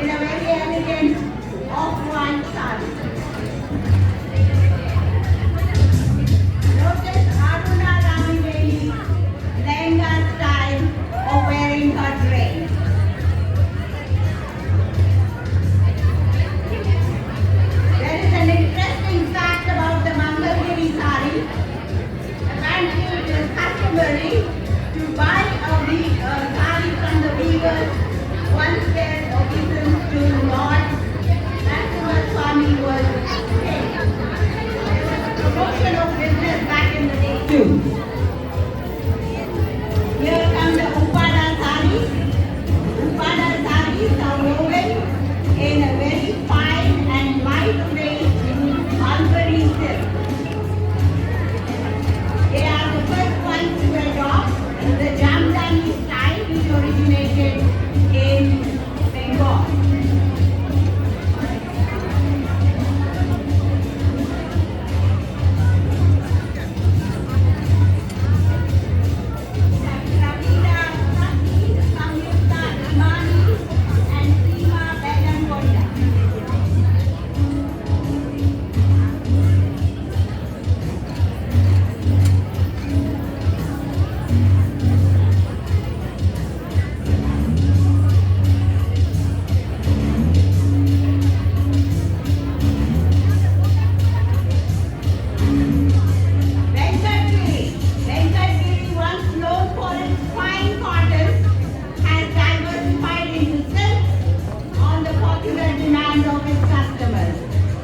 in a very elegant off-white sari. Notice Aruna Ramiveli's lehenga style of wearing her dress. There is an interesting fact about the Mangalgiri sari. Apparently it is customary to buy a sari from the weavers once their obeisance to Lord Swami was paid. There was a promotion of business back in the day too. Here come the Upada saris. Upada saris are woven in a very fine and lightweight mulberry silk. They are the first ones to adopt the Jamdani style, which originated in Bengal.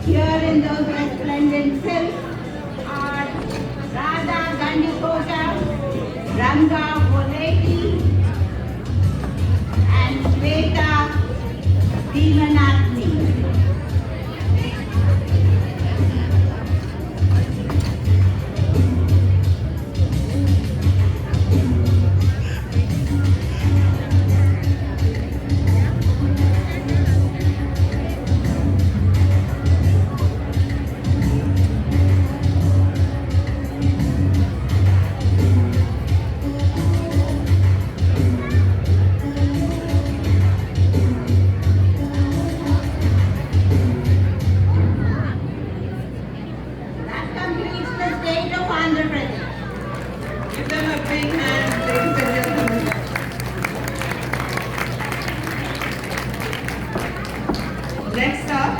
Here in those resplendent silks are Radha Gandikota, Ranga Voleti, and Shweta Devanatni. Give them a big hand, ladies and gentlemen. Next up,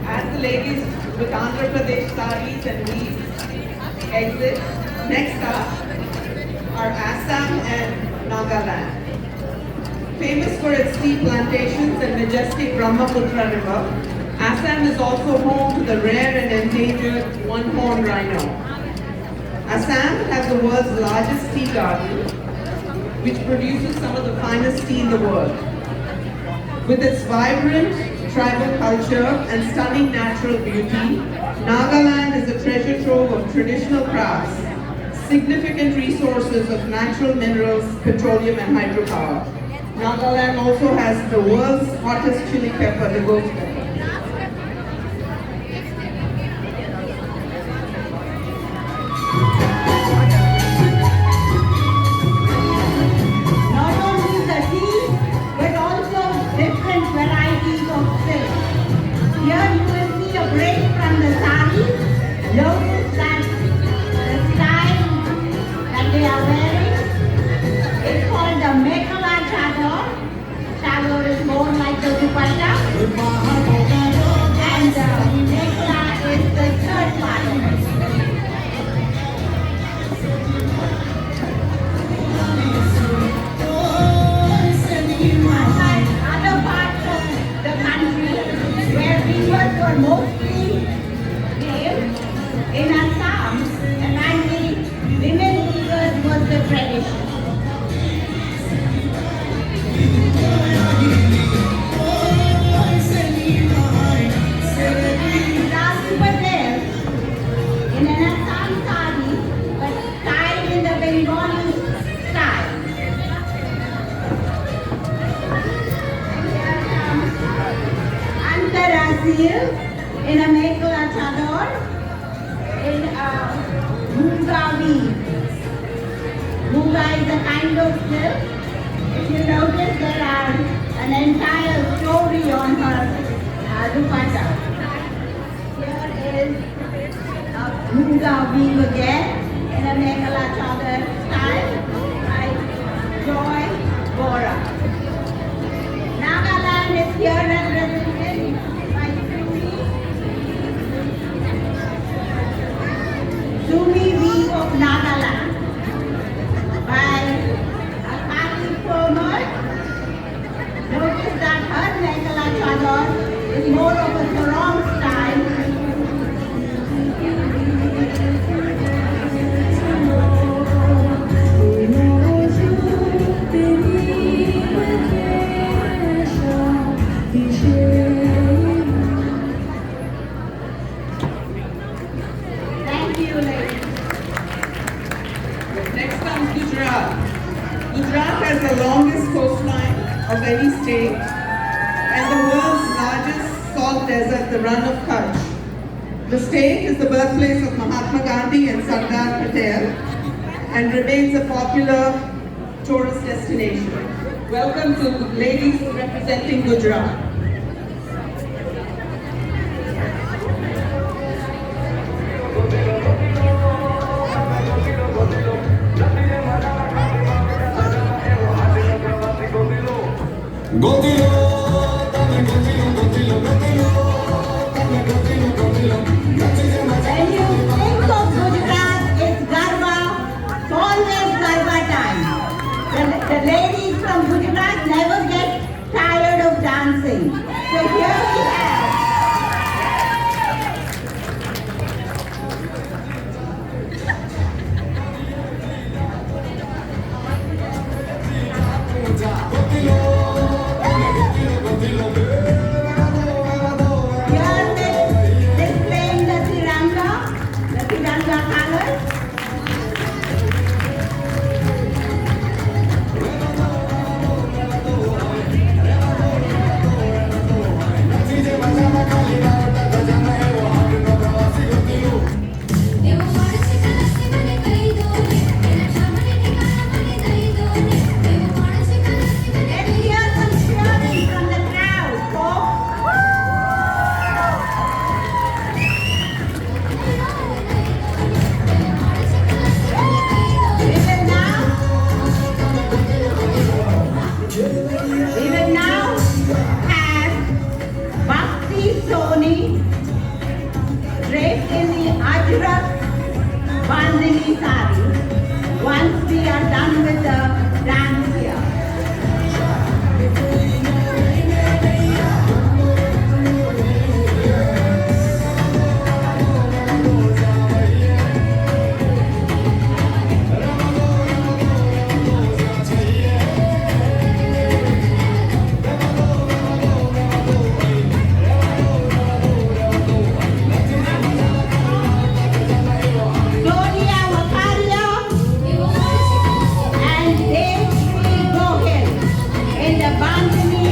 as the ladies with Andhra Pradesh saris and weaves exit, next up are Assam and Nagaland. Famous for its tea plantations and majestic Brahmaputra river, Assam is also home to the rare and endangered one-horned rhino. Assam has the world's largest tea garden, which produces some of the finest tea in the world. With its vibrant tribal culture and stunning natural beauty, Nagaland is a treasure trove of traditional crafts, significant resources of natural minerals, petroleum and hydropower. Nagaland also has the world's hottest chili pepper, the ghost pepper. Notice that the style that they are wearing is called the Mekhala chador. Chador is more like the dupatta, and the Mekhala is the third part of it. Unlike other parts of the country where weavers were mostly male, in Assam, apparently women weavers was the tradition. In an Assam sari, but styled in the Bengali style. And here comes Antarasil in a Mekhala chador. In Munga weave. Munga is a kind of silk If you notice, there are an entire story on her dupatta. Here is a Muga weave again in a Mekhala Chador style by Joy Bora. Nagaland is here represented by Sumi weave of Nagaland by Akali Permer. Notice that her Mekhala Chador is more of a sarong style. Thank you, ladies. Next comes Gujarat. Gujarat has the longest coastline of any state and the world's largest salt desert, the Run of Kutch. The state is the birthplace of Mahatma Gandhi and Sardar Patel and remains a popular tourist destination. Welcome to ladies representing Gujarat. When you think of Gujarat, it's Garba, it's always Garba time. The ladies from Gujarat never get tired of dancing. So here we have displaying the Tiranga colors. Let's hear some cheering from the crowd, folks. We will now have Bhakti Soni draped in the Ajrak Bandhani sari once we are done with the dance here. Sonia Wakaria and Devshri Gohil in the Bandhani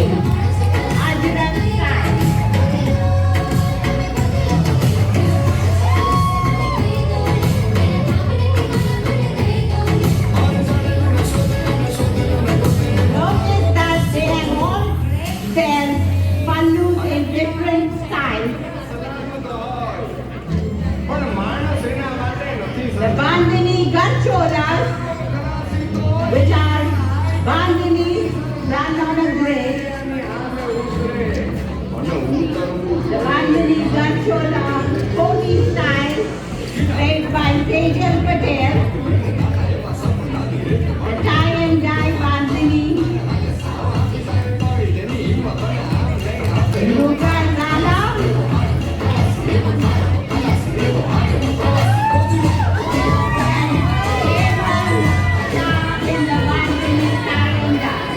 Ajrak style. Notice that they have all their pallus in different styles. The Bandhani Gancholas, which are Bandhanis done on a braid. The Bandhani Ganchola pony style, played by Tejal Patel. The tie and dye Bandhani. Mughal Gala. In the Bandhani tie and dye.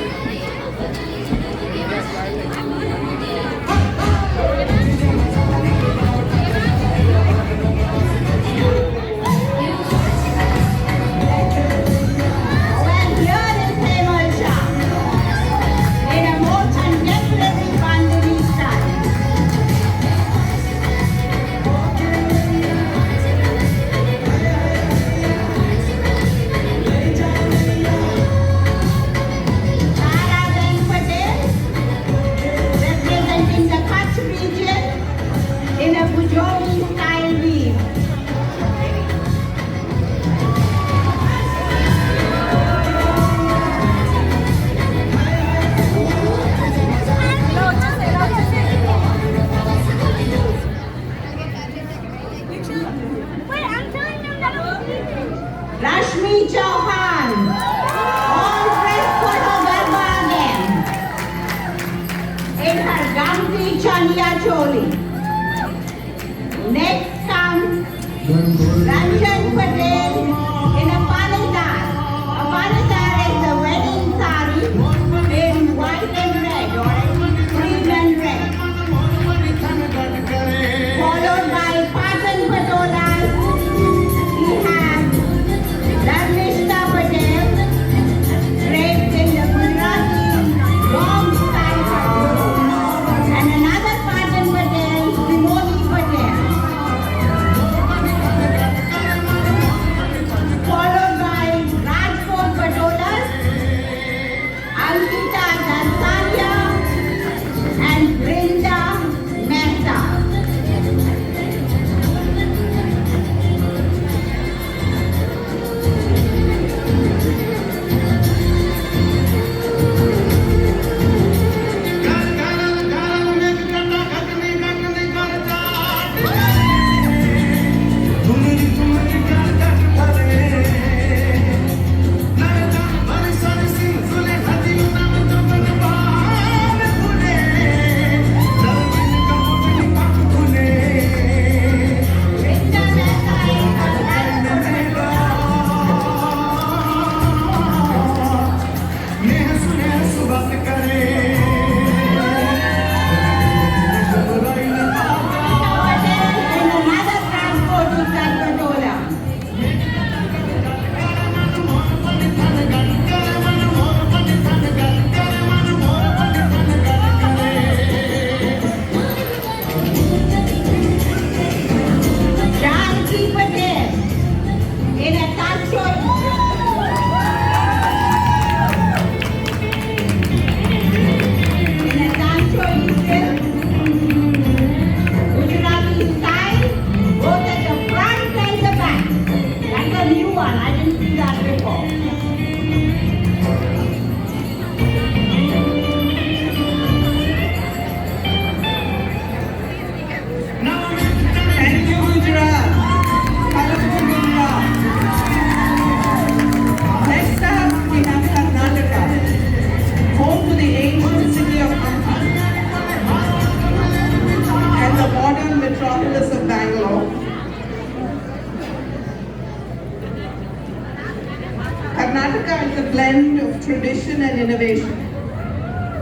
blend of tradition and innovation.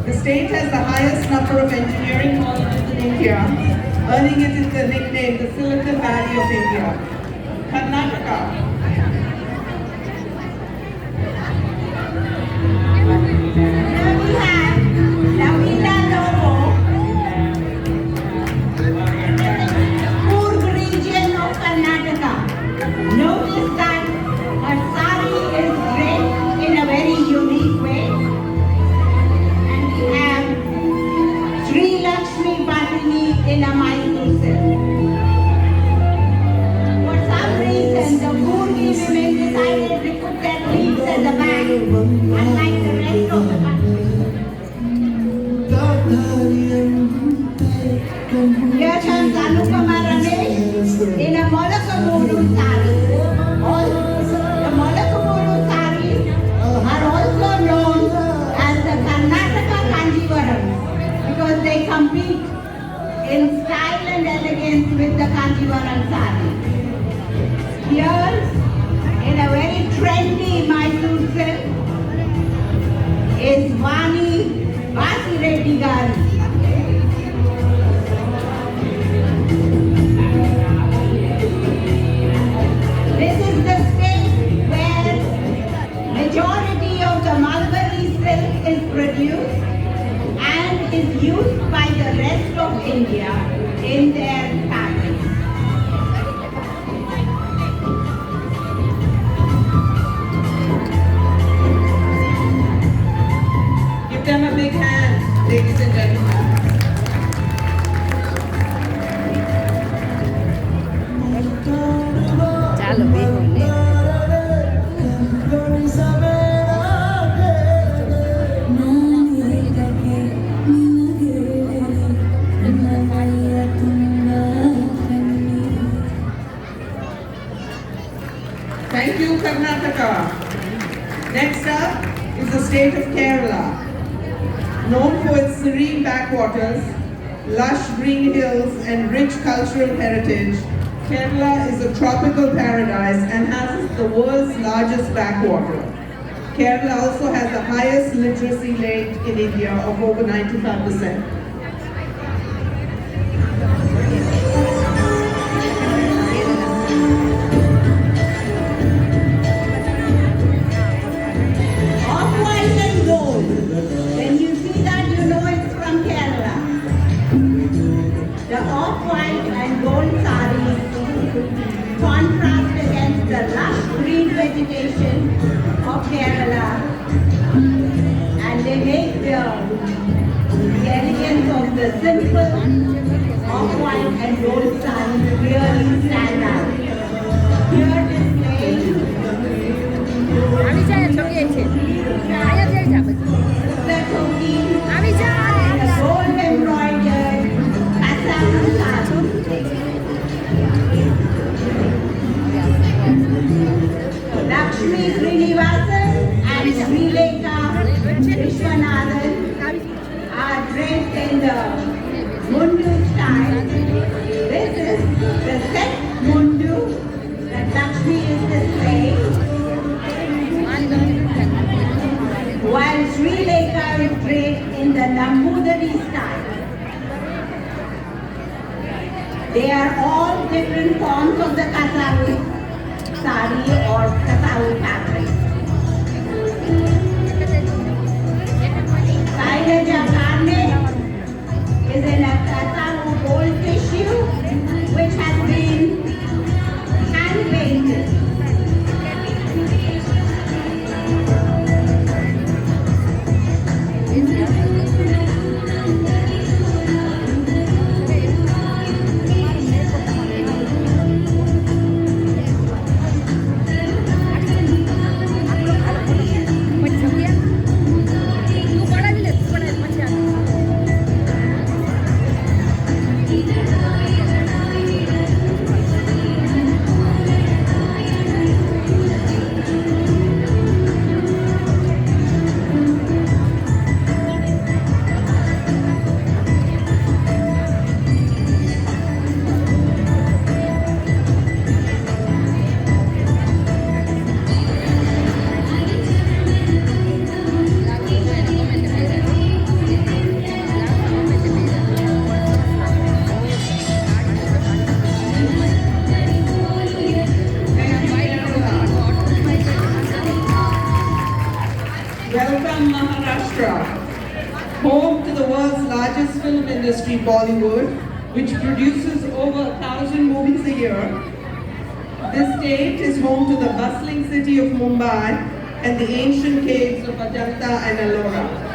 The state has the highest number of engineering colleges in India, earning it the nickname the Silicon Valley of India. Karnataka. Here we have Lavina Lobo, Coorg region of Karnataka. Notice that her sari is draped in a very unique way. And we have Sri Lakshmi Patini in a Mysore silk. For some reason, the Coorgi women decided to put their leaves at the back, unlike the rest of the country. Here comes Anupama Ramesh in a Molakamoru sari. The Molakamoru saris are also known as the Karnataka Kanjivaram because they compete in style and elegance with the Kanjivaram sari. Here, in a very trendy Mysore silk, is Vani Vasireddy Gari. This is the state where majority of the mulberry silk is produced and is used by the rest of India in their fabrics. Give them a big hand, ladies and gentlemen. ચાલો બેહો ને Thank you, Karnataka. Next up is the state of Kerala. Known for its serene backwaters, lush green hills, and rich cultural heritage, Kerala is a tropical paradise and has the world's largest backwater. Kerala also has the highest literacy rate in India of over 95%. Off-white and gold. When you see that, you know it's from Kerala. The off-white and gold saris contrast against the lush green vegetation of Kerala, and they make the elegance of the simple off-white and gold saris really stand out. Here displayed আমি যাই ছবি আছে আয়া যাই যাবে the Toki আমি যাই and a gold embroidered Assam sari. Lakshmi Srinivasan and Srilekha Vishwanathan are draped in the Mundu style. This is the set Mundu that Lakshmi is displaying, while Srilekha is draped in the Nambudari style. They are all different forms of the Kasavu sari or Kasavu fabric. Sailaja Karne is in a Kasavu gold tissue which has been hand painted. Welcome Maharashtra, home to the world's largest film industry, Bollywood, which produces over 1,000 movies a year. This state is home to the bustling city of Mumbai and the ancient caves of Ajanta and Ellora.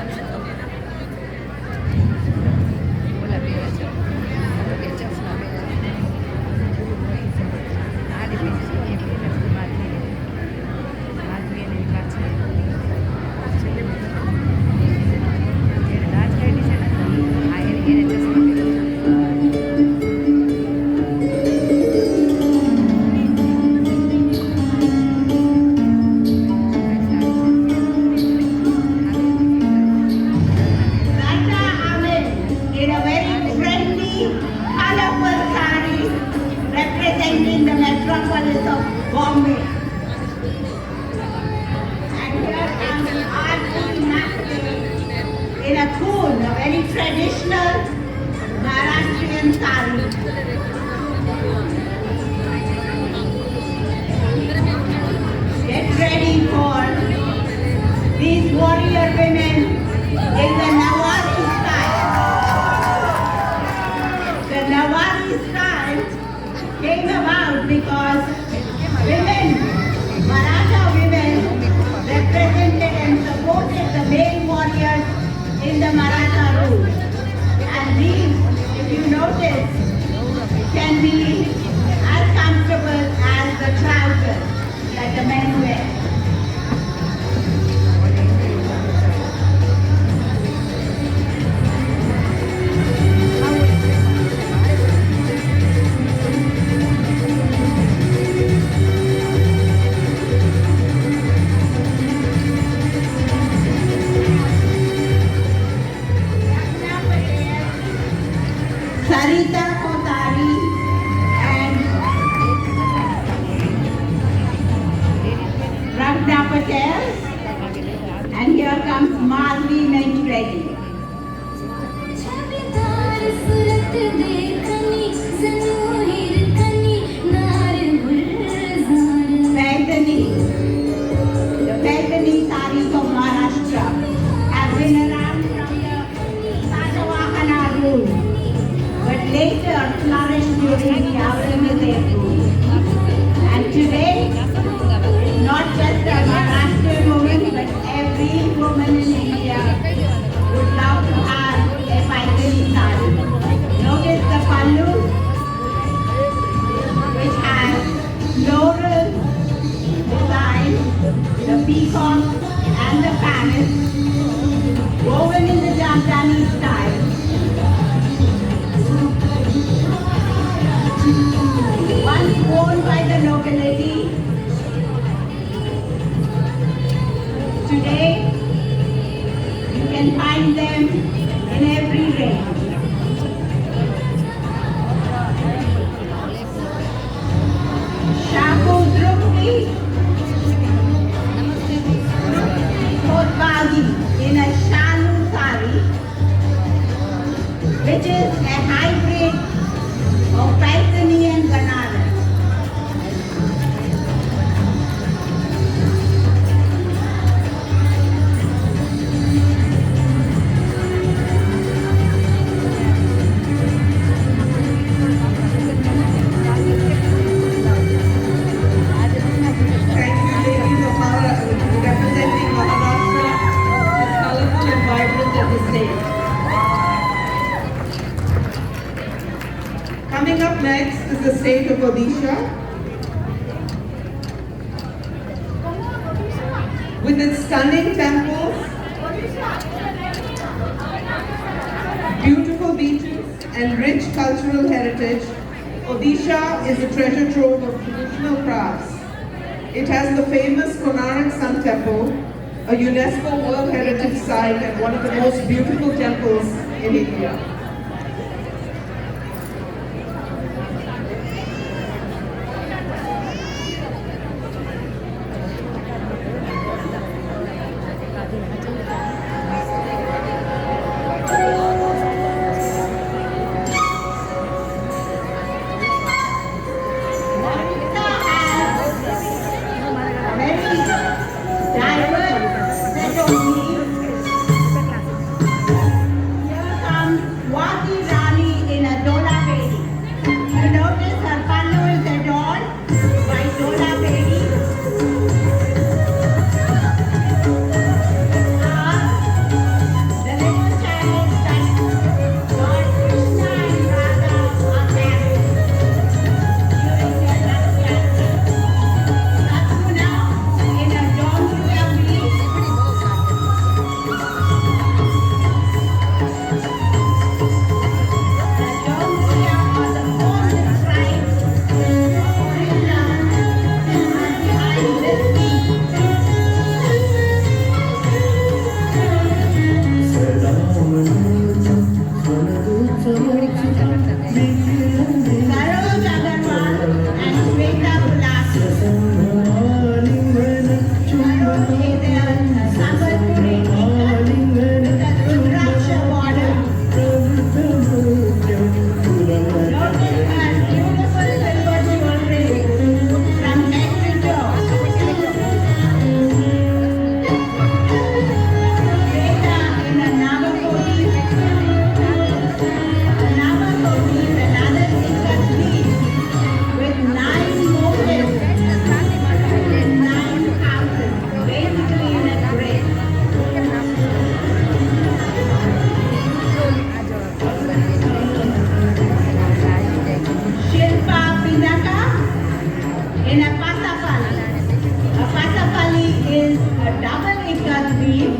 Representing the metropolis of Bombay. And here comes Aarti Master in a cool, a very traditional Maharashtrian sari. Get ready for these warrior women in the Nawari style. The Nawari style came about because women, Maratha women, represented and supported the main warriors in the Maratha rule. And these, if you notice, can be as comfortable as the trousers that the men wear. Sarita Kotari and Ragna Patel, and here comes Madhvi Reddy. The Paidani saris of Maharashtra have been around from the Satavahana rule, but later flourished during the Aurangzeb rule. And today, not just the Maharashtrian woman, but every woman in India would love to have a Paidani sari. Notice the pallu, which has floral design, the peacock and the parrot, woven in the Jamdani style. Once worn by the nobility, today you can find them in every range. Shaku Drupti Kotbagi in a Shalu sari, which is a hybrid of Paidani and Banaras. Thank you, ladies of Maharashtra, representing Maharashtra as colorful and vibrant as the state. Coming up next is the state of Odisha. With its stunning temples, beautiful beaches, and rich cultural heritage, Odisha is a treasure trove of traditional crafts. It has the famous Konark Sun Temple, a UNESCO World Heritage Site and one of the most beautiful temples in India. Very diverse set of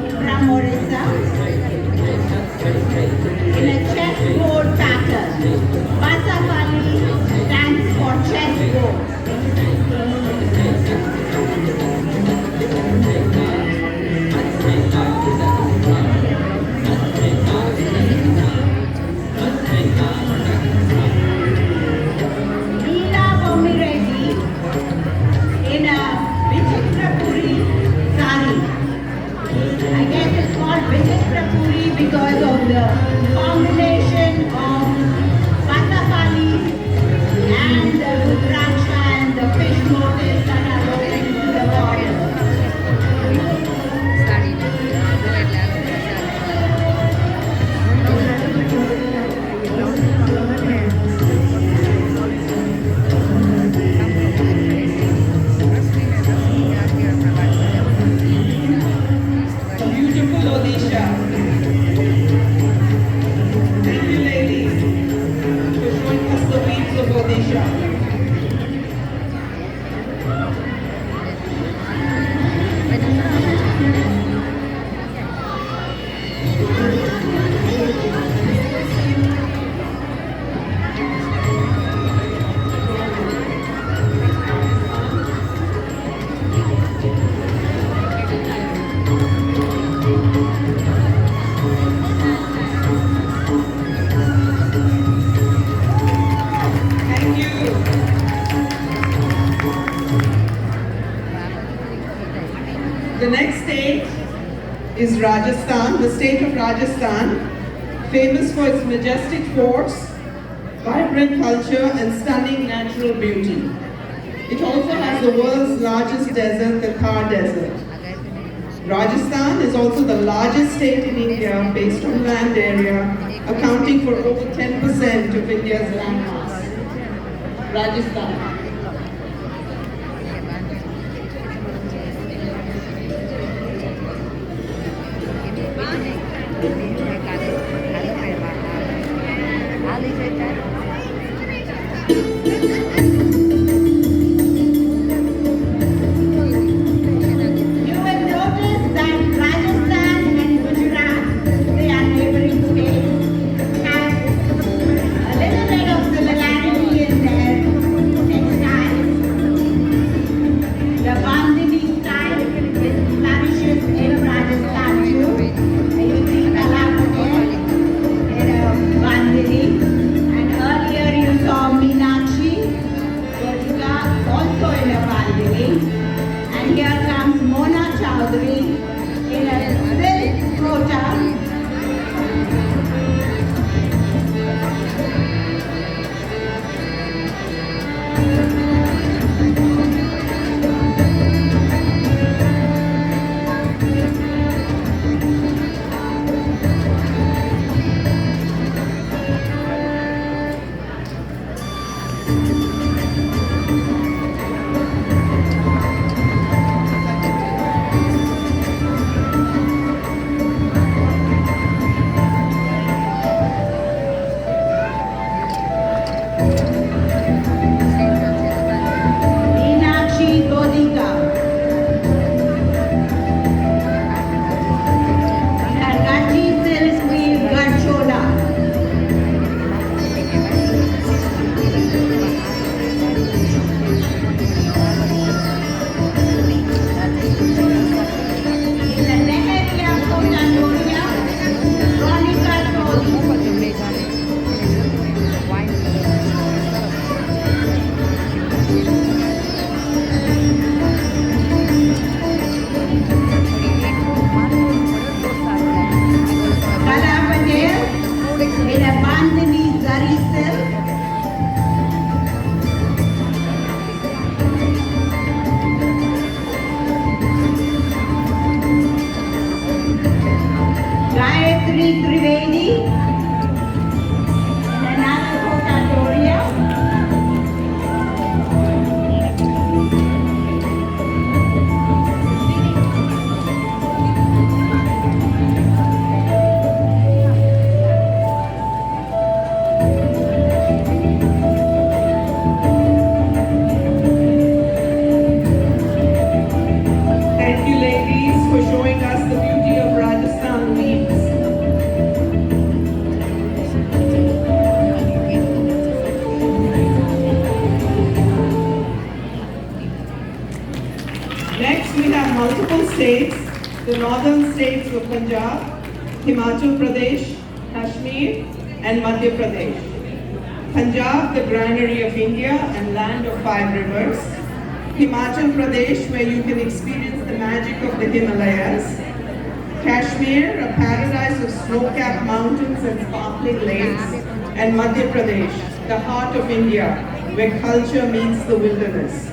from Orissa in a chessboard pattern. Basapali stands for chessboard. Leela Pomireddy in a Vichitrapuri sari. I guess it's called Vichitrapuri because of the combination of Basapali and the Rudraksha and the fish motifs that are rolling to the border. Sari door Lal Beautiful Odisha. Thank you, ladies, for showing us the weaves of Odisha. Thank you. The next state is Rajasthan, the state of Rajasthan, famous for its majestic forts, vibrant culture and stunning natural beauty. It also has the world's largest desert, the Thar Desert. Rajasthan is also the largest state in India based on land area, accounting for over 10% of India's land mass. Rajasthan. You will notice that Rajasthan and Gujarat, they are neighboring states, have a little bit of similarity in their the northern states of Punjab, Himachal Pradesh, Kashmir, and Madhya Pradesh. Punjab, the granary of India and land of 5 rivers. Himachal Pradesh, where you can experience the magic of the Himalayas. Kashmir, a paradise of snow-capped mountains and sparkling lakes. And Madhya Pradesh, the heart of India, where culture meets the wilderness.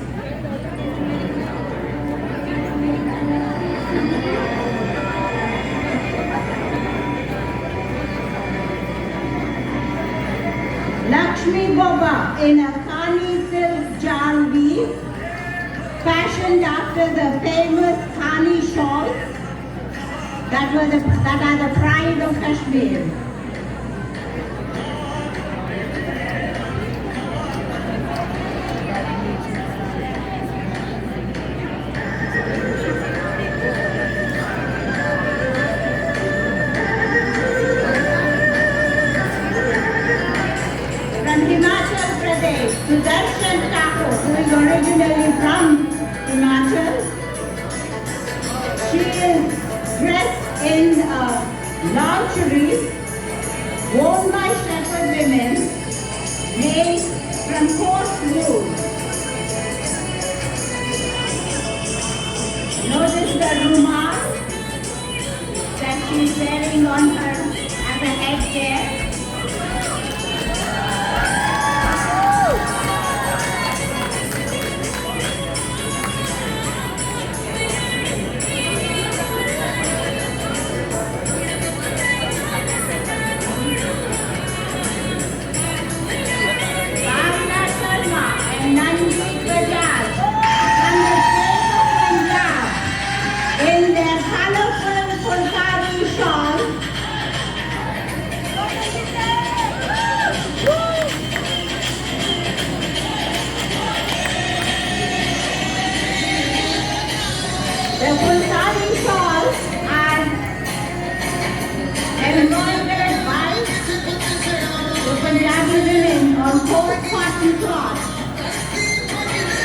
Lakshmi Boba in a Khani silk jalbi, fashioned after the famous Khani shawls that are the pride of Kashmir. Sudarshan Thakur, who is originally from Himachal. She is dressed in lingerie worn by shepherd women made from coarse wool. Notice the rumal that she is wearing on her as a headgear. The Fulkari shawls are embroidered by the Punjabi women on coarse cotton cloth.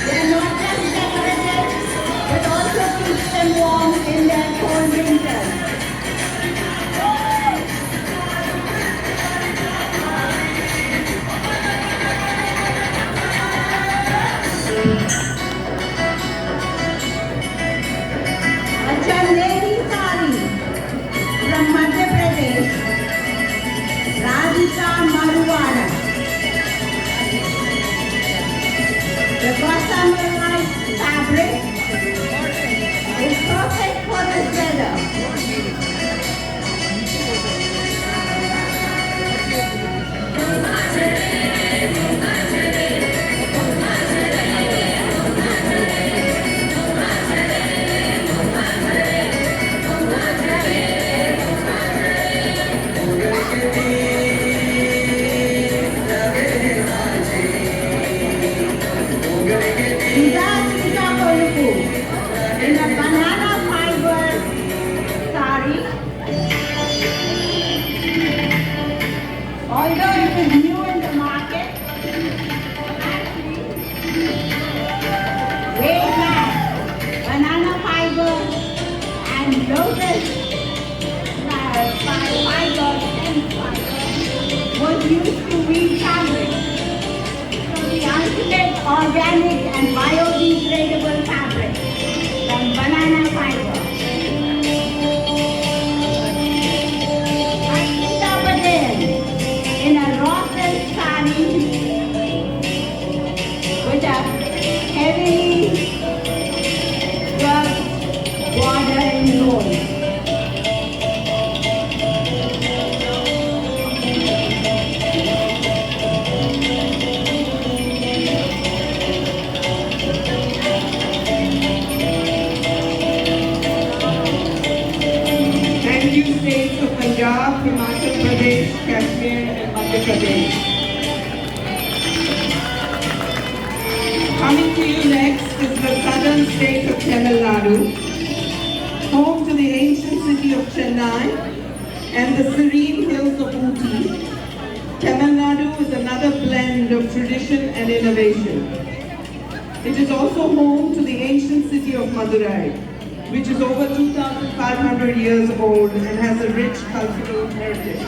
They are not just decorative, but also keep them warm in their cold winters. Chandeli sari from Madhya Pradesh, Radhika Marwada. The gossamer-like fabric is perfect for this weather. In a banana fiber sari. Although it is new in the market, actually way back, banana fiber and lotus fiber, hemp fiber, was used to weave fabric. So the ultimate organic and biodegradable fabric from banana fiber. Akita Patel in a raw silk sari with a heavily worked border in gold. States of Punjab, Himachal Pradesh, Kashmir, and Madhya Pradesh. Coming to you next is the southern state of Tamil Nadu, home to the ancient city of Chennai and the serene hills of Ooty. Tamil Nadu is another blend of tradition and innovation. It is also home to the ancient city of Madurai. which is over 2,500 years old and has a rich cultural heritage.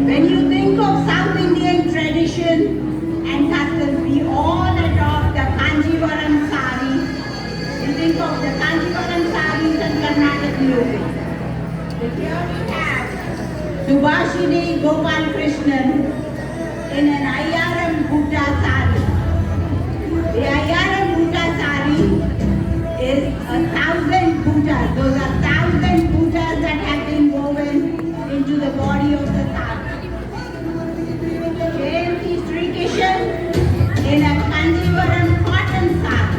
When you think of South Indian tradition and customs, we all adopt the Kanjivaram sari. You think of the Kanjivaram saris and Carnatic music. But here we have Subhashini Gopal Krishnan in an Ayyaram Bhutta sari. The Ayyaram Bhutta sari is 1,000 bhuttas. Those are 1,000 bhuttas that have been woven into the body of the sari. JMT Sri Kishan in a Kanjivaram cotton sari.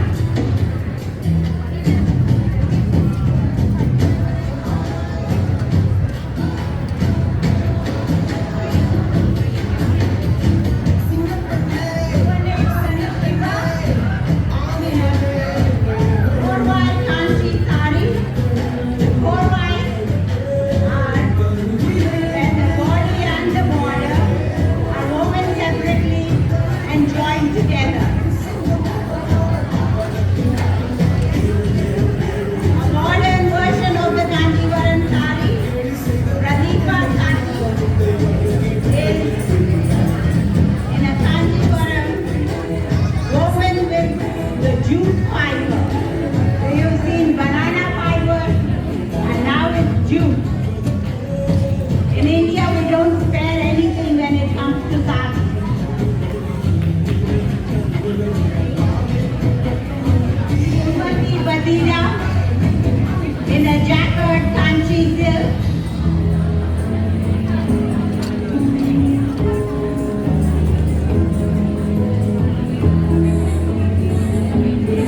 In a jacquard kanchi silk.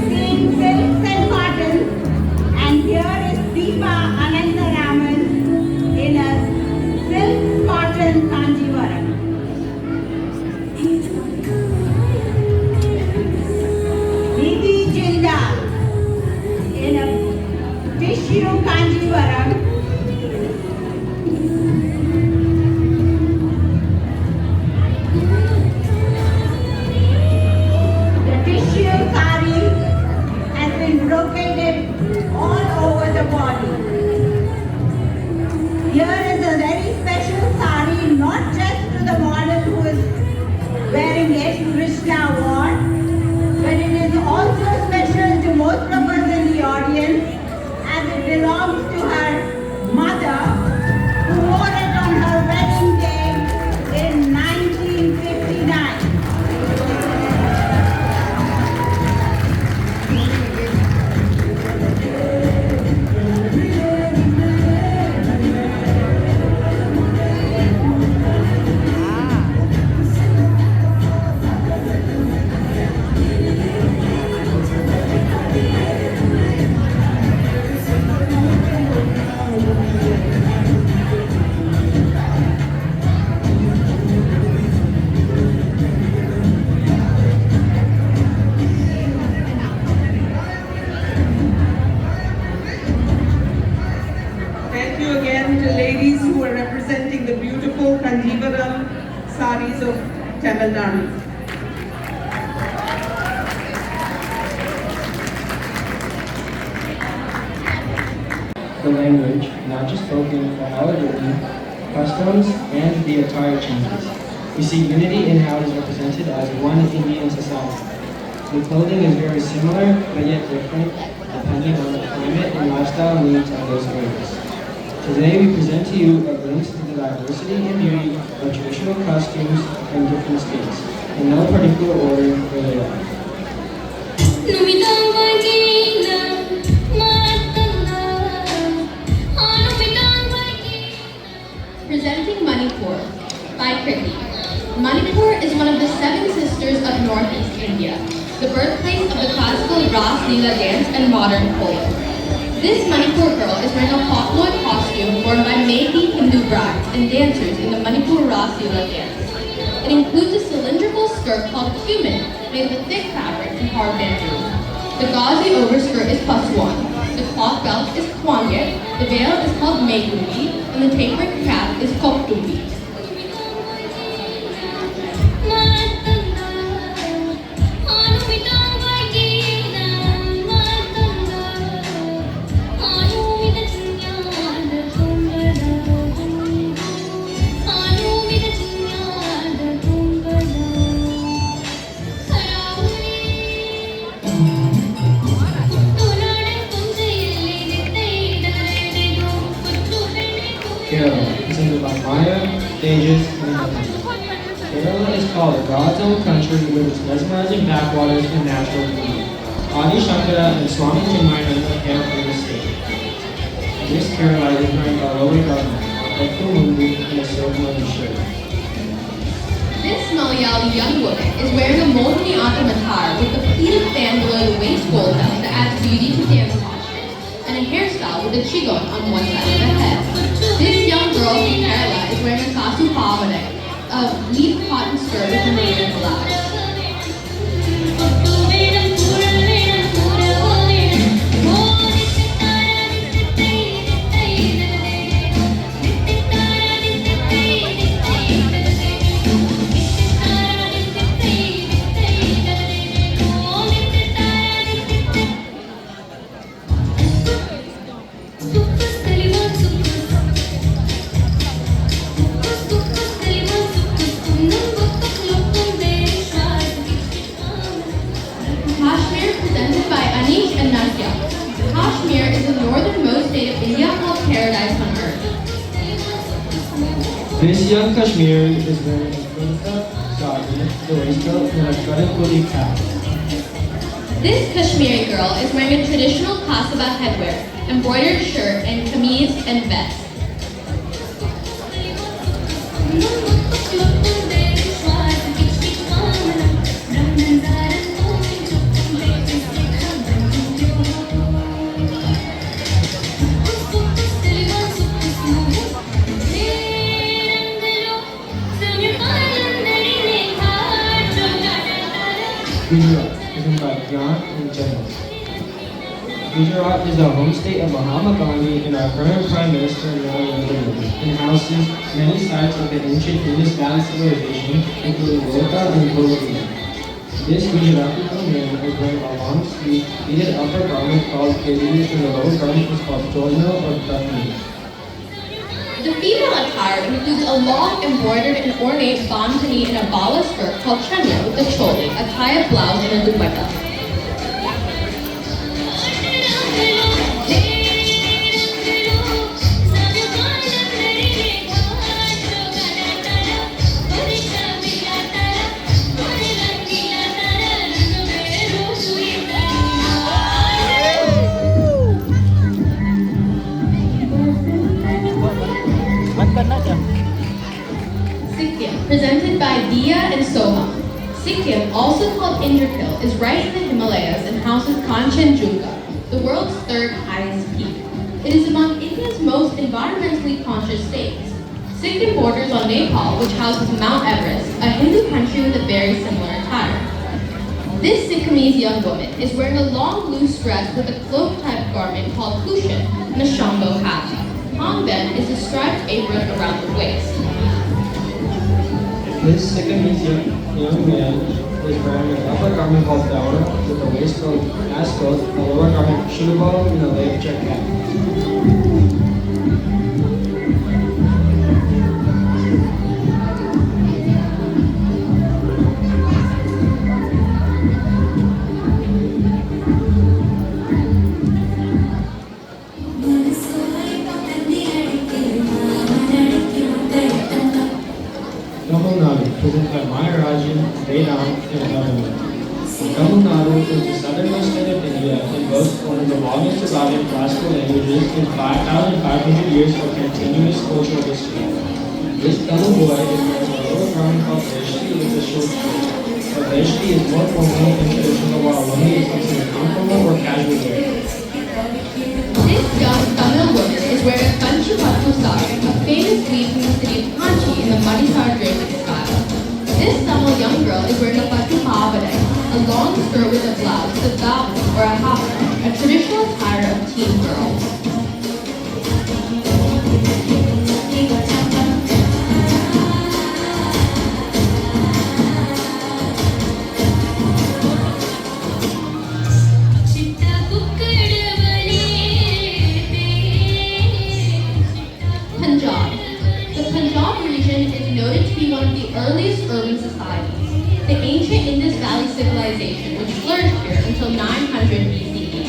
Seeing silks and cotton, and here is Deepa Anandaraman in a silk cotton kanjivaram. Nidhi Jindal in a tissue kanjivaram. The tissue sari has been brocaded all over the body. Here is a very special sari, not just to the model who is wearing it, Krishna wore, but it is also special to most of us in the audience, as it belongs to her mother, who wore it on her wedding day in 1959. Thank you again to ladies who are representing the beautiful Kanjivaram saris of Tamil Nadu. The language, not just spoken but how it written, customs, and the attire changes. We see unity in how it is represented as one Indian society. The clothing is very similar but yet different depending on the climate and lifestyle needs of those areas. Today we present to you a glimpse into the diversity and beauty of traditional costumes from different states, in no particular order where they are. Presenting Manipur by Kriti. Manipur is one of the 7 sisters of Northeast India, the birthplace of the classical Ras Leela dance and modern folk. This Manipur girl is wearing a folklore costume worn by Meithei Hindu brides and dancers in the Manipur Ras Leela dance. It includes a cylindrical skirt called cumin, made with thick fabric and hard bamboo. The gauzy overskirt is paswan, the cloth belt is kwangye, the veil is called megundi, and the tapering cap is koptumbi. Kerala is in the Maya, Tejas, and Madison. Kerala is called a God's own country with its mesmerizing backwaters and natural beauty. Adi Shankara and Swami Chinmayananda hail from the state. Miss Kerala is wearing a lower garment, a kumundi, and a silk linen shirt. This Malayali young woman is wearing a Moldani attire with a pleated fan below the waist gold belt that adds beauty to dance costumes, and a hairstyle with a chigon on one side of the head. This young girl from Kerala is wearing a kasu pavane, a leaf cotton skirt with a maroon blouse. Kashmir is the northernmost state of India called paradise on earth. This young Kashmiri is wearing a kurta, sari, the waistcoat, and a Kadakuli cap. This Kashmiri girl is wearing a traditional kasaba headwear, embroidered shirt, and kameez and vest. Gujarat is in Bhagyan and Chennai. Gujarat is the home state of Mahatma Gandhi and our current Prime Minister Narendra Modi, and houses many sites of the ancient Indus Valley civilization, including Volta and Korea. This Gujarati woman is wearing a long sleeve pleated upper garment called kedi, and the lower garment is called jojna or dakhni. The female attire includes a long embroidered and ornate bandhani and a bala skirt called chanya with a choli, a tie-up blouse, and a dupatta. Sikkim, presented by Dia and Soham. Sikkim, also called Indrapil, is right in the Himalayas and houses Kanchenjunga, the world's third highest peak. It is among India's most environmentally conscious states. Sikkim borders on Nepal, which houses Mount Everest, a Hindu country with a very similar attire. This Sikkimese young woman is wearing a long loose dress with a cloak-type garment called kushan and a shambo hat. Hongben is a striped apron around the waist. This Sikkimese young man is wearing an upper garment called downa with a waistcoat, ascot, a lower garment shubal, and a leg check cap. Tamil Nadu, presented by Maya Rajan, Vedant, and Navaman. Tamil Nadu is the southernmost state of India and boasts one of the longest surviving classical languages and 5,500 years of continuous cultural history. This Tamil boy is wearing a lower garment called Veshti with a short skirt. A Veshti is more formal and traditional while Lungi is considered informal or casual wear. wearing a Kanchipattu sari, a famous weave from the city of Kanchi in the Madison style. This Tamil young girl is wearing a pattu pavadai, a long skirt with a blouse, a gavu or a hafta, a traditional attire of teen girls. Punjab. The Punjab region is noted to be one of the earliest urban societies. The ancient Indus Valley civilization, which flourished here until 900 BCE.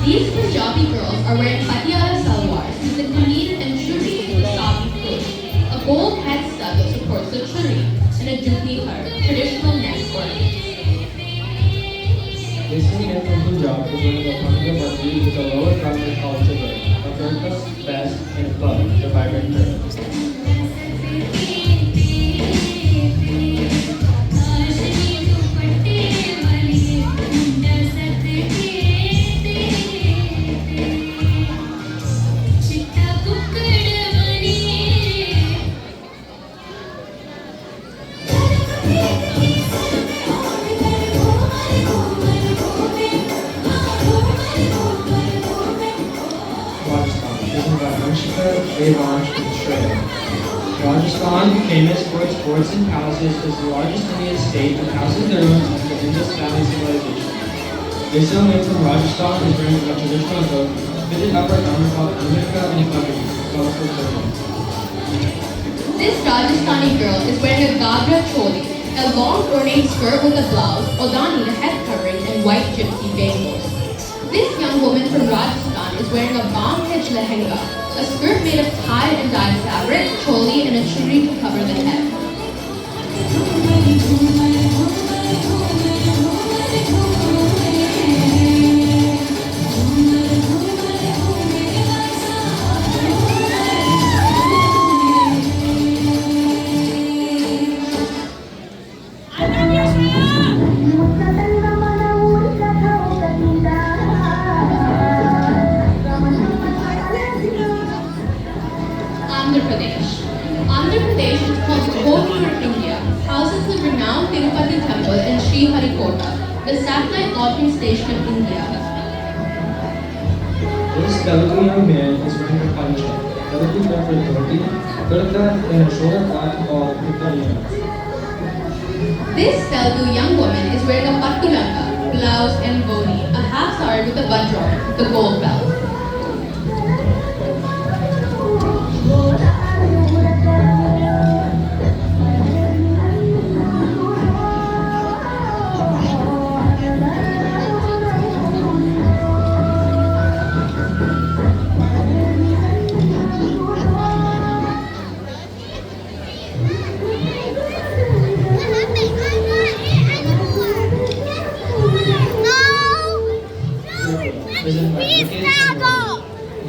These Punjabi girls are wearing patiala salwars with the kameez and churri with the sabi push, a gold head stud that supports the churri, and a dupni har, traditional neck ornament. This man from Punjab is wearing a Punjab button with a lower garment called chador, a kurta, vest, and club, the vibrant term. Rajasthan, famous for its forts and palaces, is the largest Indian state and houses the ruins of the Indus Valley civilization. This young man from Rajasthan is wearing a traditional dhoti, fitted upper garment called Amrika and Pagadi, colorful turban. This Rajasthani girl is wearing a gabra choli, a long ornate skirt with a blouse, odani the head covering, and white gypsy bangles. This young woman from Rajasthan is wearing a bang-hej lehenga, a skirt made of tied and dyed fabric, choli, and a churri to cover the head. Andhra Pradesh. Andhra Pradesh is called the Holy of India, houses the renowned Tirupati temple and Sri Harikota, the satellite launching station of India. This Telugu young man is wearing a pancha, Telugu term for dhoti, kurta, and a shoulder flap called Uttariyana. This Telugu young woman is wearing a pattu langa, blouse, and boni, a half sari with a vajra, the gold belt.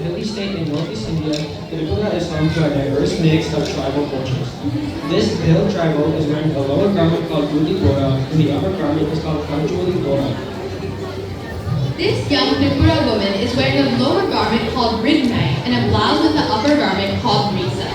Hilly state in northeast India, Tirupura is home to a diverse mix of tribal cultures. This Bhil tribal is wearing a lower garment called Dhoti Bora, and the upper garment is called Kancholi Bora. This young Tripura woman is wearing a lower garment called Rignai and a blouse with the upper garment called Risa.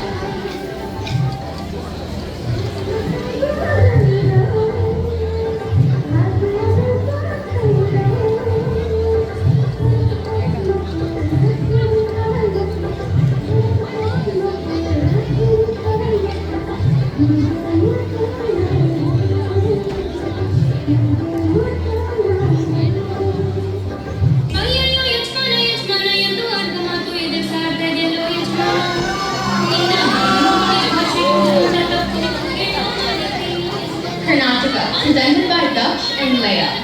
Karnataka, presented by Daksh and Leah.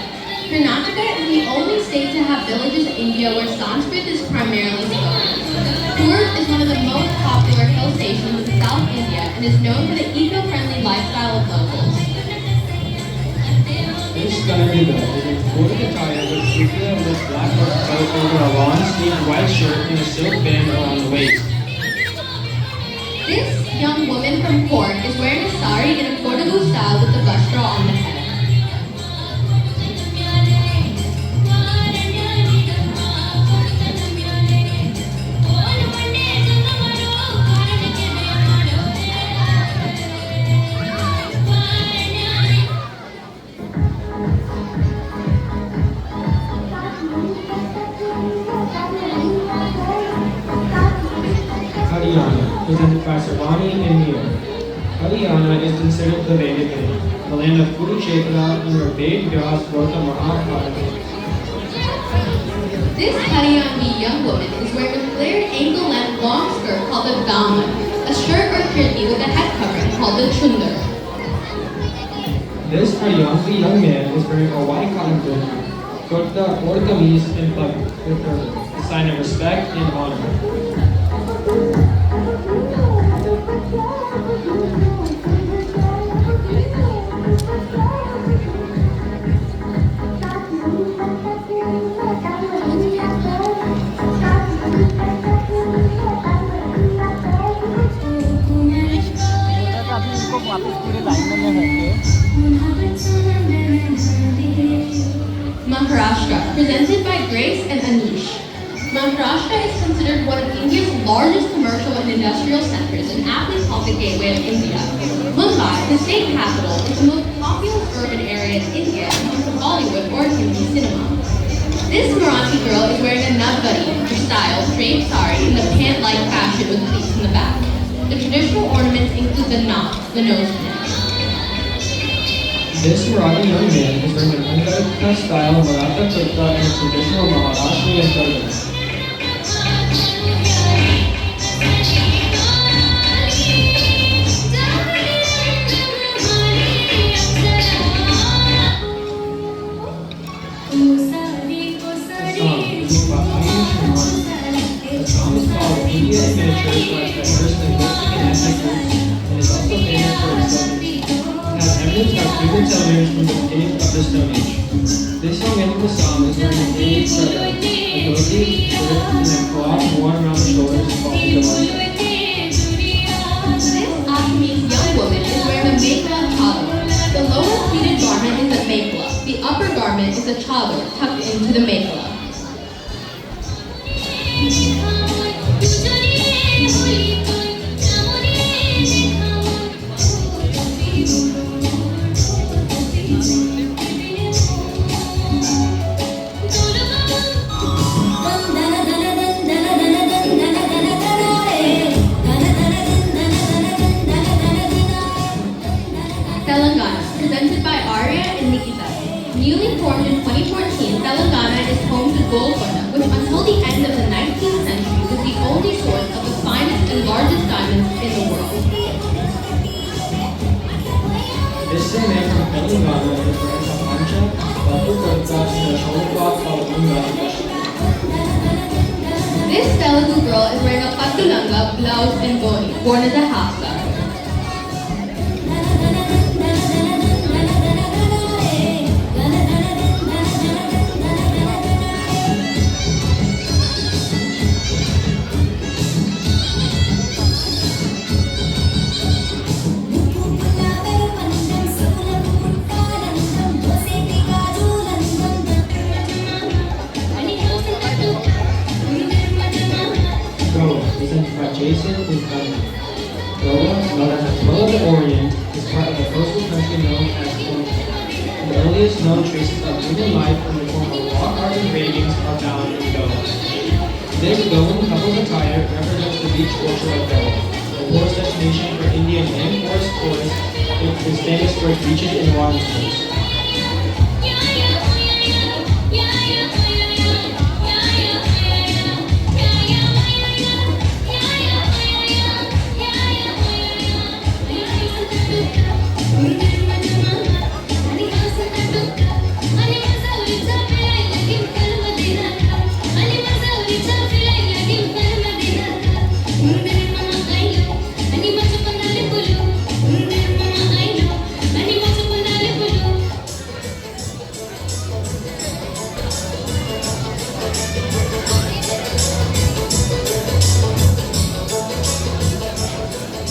Karnataka is the only state to have villages in India where Sanskrit is primarily spoken. Coorg is one of the most popular hill stations in South India and is known for the eco-friendly lifestyle of locals. This Ganariba is in full attire with sukya with black coat over a long-sleeved white shirt and a silk band around the waist. This young woman from Coorg is wearing a sari in a Kodagu style with the vajra on the head. Vani and Mir. Haryana is considered the Vedic land, the land of Kurukshetra and where Ved Vyas wrote the Mahabharata. This Haryanvi young woman is wearing a flared ankle-length long skirt called a daman, a shirt or kirti with a head covering called a chundar. This Haryanvi young man is wearing a white cotton kurta or kameez and pug with turban, a sign of respect and honor. Maharashtra, presented by Grace and Anish. Maharashtra is considered one of India's largest commercial and industrial centers and aptly called the gateway of India. Mumbai, the state capital, is the most populous urban area in India in terms of Bollywood or Hindi cinema. This Marathi girl is wearing a navbari, her style, draped sari in the pant-like fashion with pleats in the back. The traditional ornaments include the knot, the nose pin. This Marathi young man is wearing an Angarika style Maratha kurta and a traditional Maharashtrian turban. India is miniatures by diverse linguistic and ethnic groups and is also famous for its celebrities. It has evidence by frequent settlers from the beginning of the Stone Age. This young man from Assam is wearing a faded sweater, a dhoti, shirt, and a cloth worn around the shoulders called the gavan. This Assamese young woman is wearing a mekla chador. The lower pleated garment is a mekla. The upper garment is a chador tucked into the mekla. Telangana, presented by Arya and Nikita. Newly formed in 2014, Telangana is home to Golconda, which until the end of the 19th century was the only source of the finest and largest diamonds in the world. This young man from Telangana is wearing a pancha, batu kurta, and a shoulder cloth called Ungari. This Telugu girl is wearing a patulanga, blouse, and boni, worn as a half scarf. Presented by Jason and Kevin. Goa, known as the Pearl of the Orient, is part of the coastal country known as Goa. The earliest known traces of human life in the form of rock art engravings are found in Goa. This Goan couple's attire represents the beach culture of Goa, a tourist destination for Indian and forest tourists. It is famous for its beaches and water sports.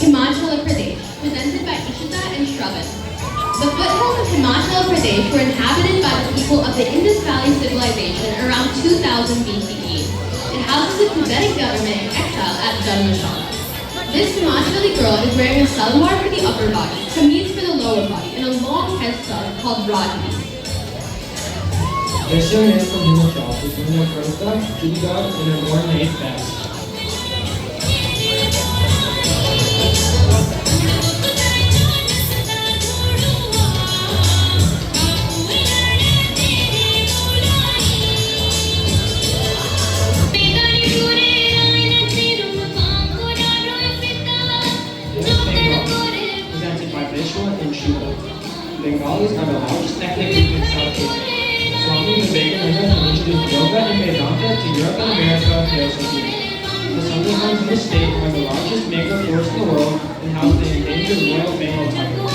Himachal Pradesh, presented by Ishita and Shravan. The foothills of Himachal Pradesh were inhabited by the people of the Indus Valley Civilization around 2000 BCE. It houses the Tibetic government in exile at Janmashala. This Himachali girl is wearing a salwar for the upper body, kameez for the lower body, and a long headscarf called Rajvi. This young man from Himachal is wearing a kurta, chudidar, and a ornate vest. Bengalis are the largest ethnic group in South Asia. Swami Vivekananda introduced yoga and Vedanta to Europe and America ASAP. The Sundarbans in the state are the largest mangrove forest in the world and house the endangered Royal Bengal tiger.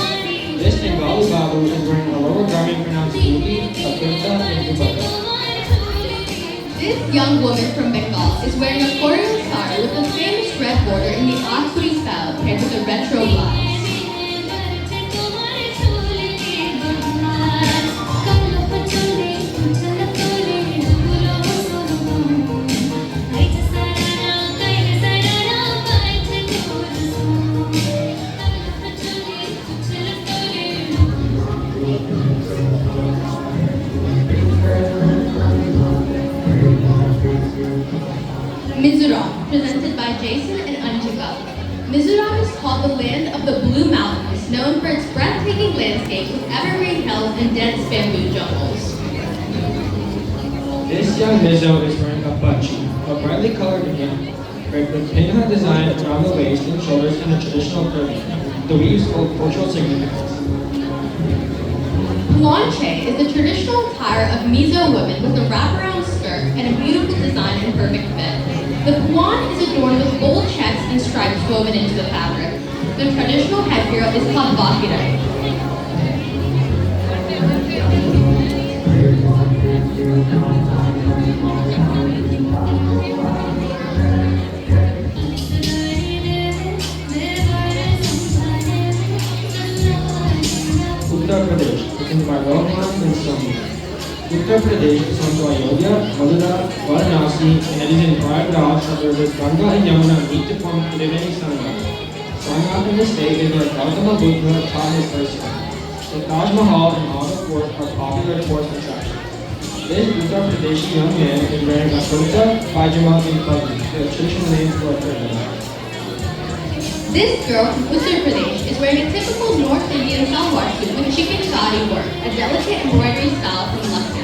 This Bengali babu is wearing a lower garment pronounced Budi, a kurta, and dupatta. This young woman from Bengal is wearing a Korean sari with the famous red border in the Asuri style paired with a retro blouse. Mizoram, presented by Jason and Anjika. Mizoram is called the land of the Blue Mountains, known for its breathtaking landscapes with evergreen hills and dense bamboo jungles. This young Mizo is wearing a bachi, a brightly colored hymn, draped with pinha design around the waist and shoulders in a traditional curtain. The weaves hold cultural significance. Puanche is the traditional attire of Mizo women with a wraparound skirt and a beautiful design and perfect fit. The puan is adorned with gold checks and stripes woven into the fabric. The traditional headgear is called bakire. Uttar Pradesh, written by Rohan and Sami. Uttar Pradesh is home to Ayodhya, Mathura, Varanasi, and it is in Prayagraj where the Ganga and Yamuna meet to form Triveni Sangam. Sangam in the state is where Gautama Buddha taught his first sermon. The Taj Mahal and Agra Fort are popular tourist attractions. This Uttar Pradeshi young man is wearing a kurta, pajama, and pagdi, the traditional name for a turban. This girl from Uttar Pradesh is wearing a typical North Indian salwar suit with chicken sari work, a delicate embroidery style from Lucknow.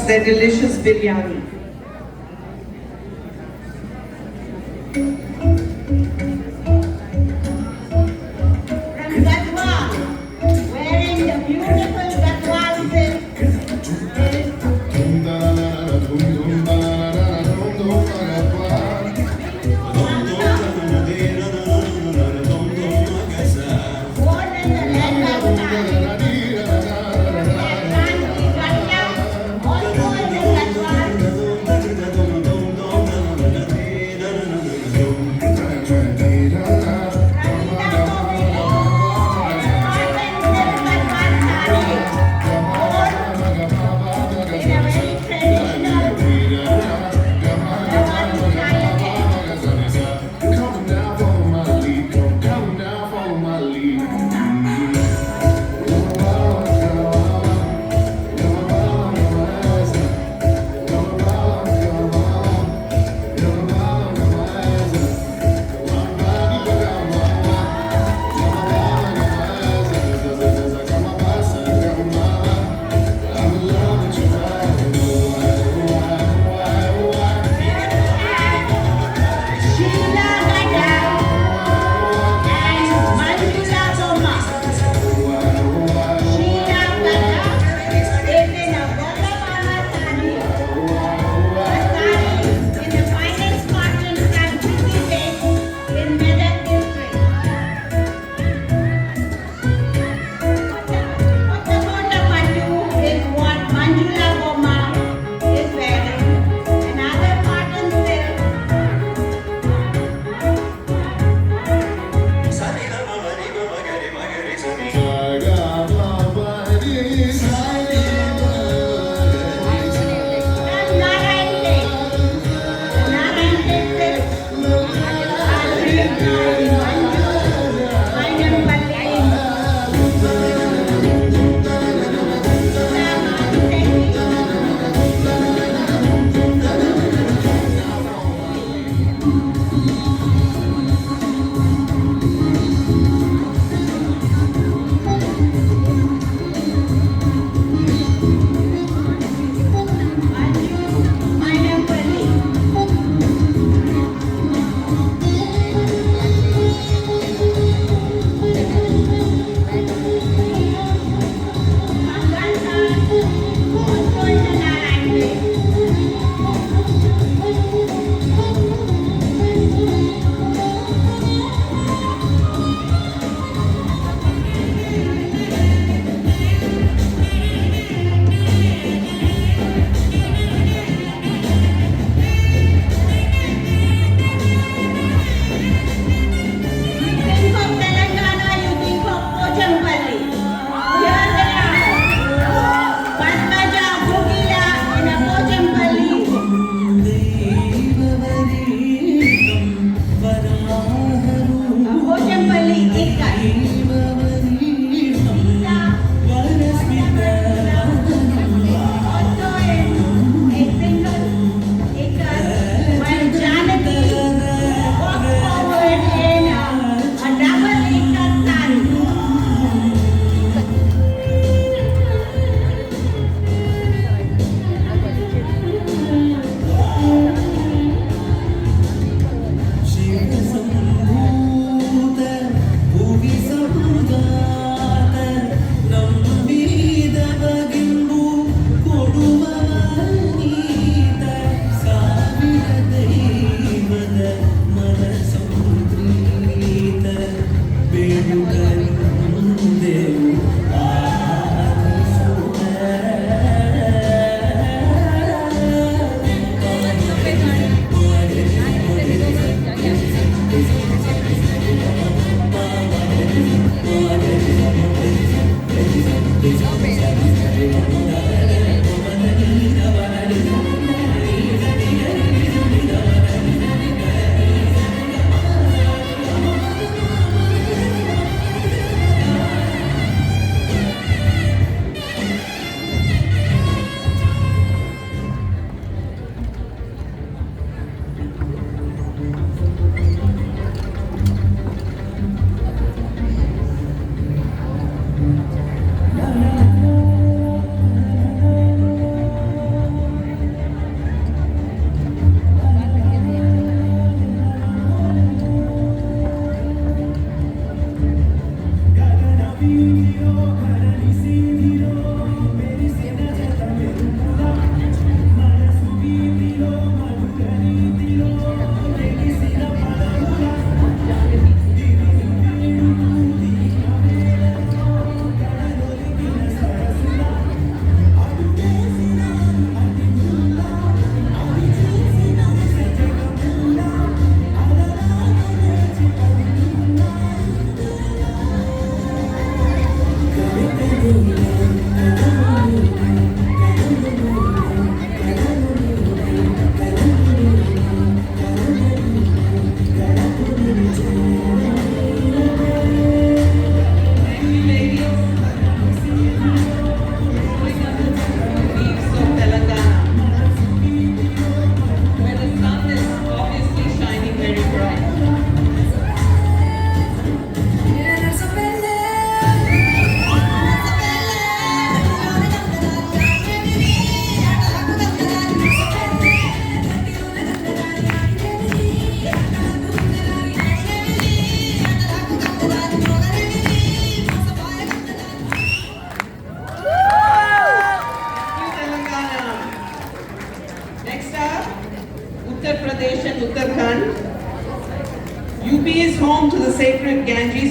their delicious biryani. From Gatwal, wearing the beautiful Gatwal silk is worn in the red sari. Also in the Gatwal.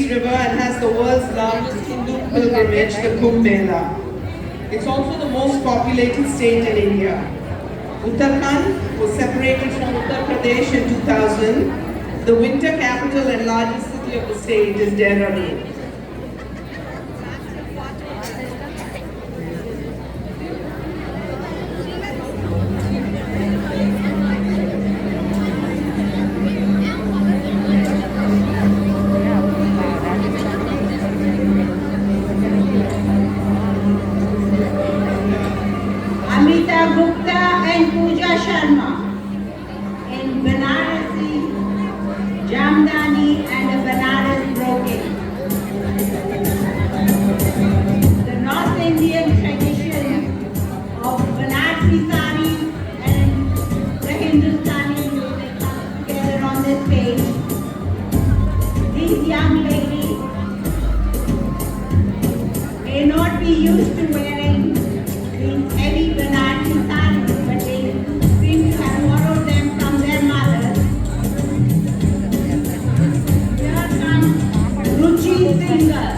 Ganges River and has the world's largest Hindu pilgrimage, the Kumbh Mela. It's also the most populated state in India. Uttarakhand was separated from Uttar Pradesh in 2000. The winter capital and largest city of the state is Dehradun. In Banarasi, Jamdani and a Banaras brocade. The North Indian tradition of Banarasi sari and the Hindustani music comes together on this page. These young ladies may not be used to wearing these heavy Banarasi saris, but they seem to have borrowed them from their mothers. Here comes Ruchi Singer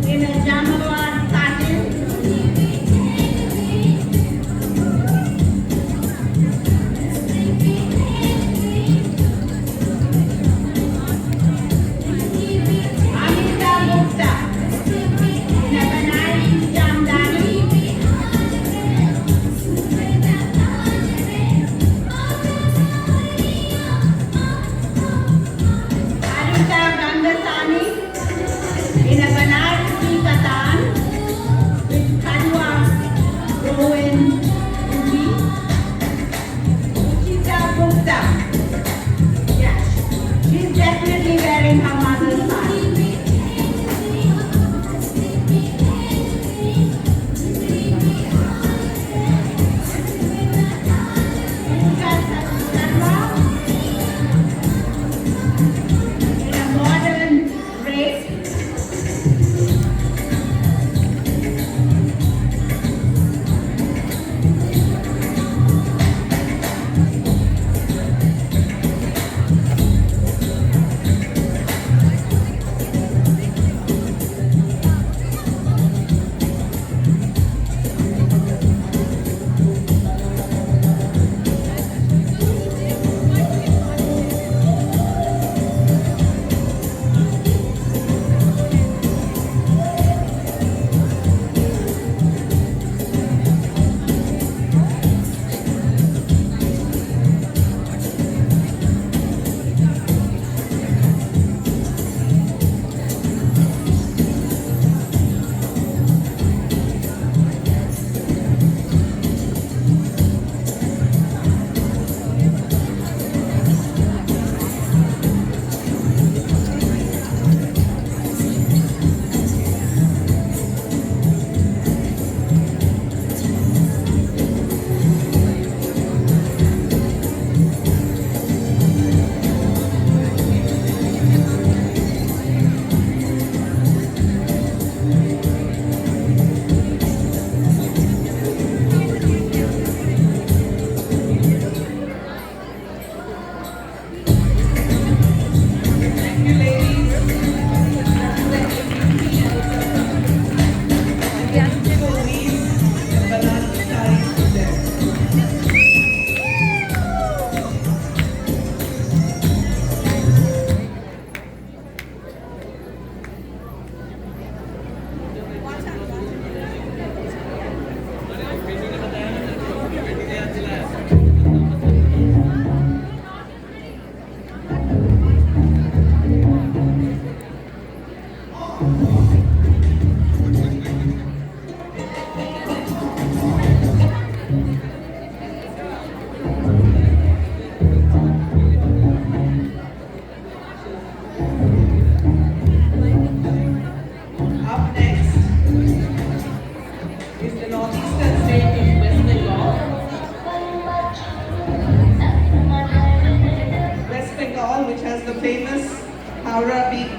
in a Jamawar satin. Anita Gupta in a Banarasi Jamdani. In a Banarasi katan with kadwa rowan uji. Ruchita Gupta. Yes, she's definitely wearing her mother's sari. In a modern dress.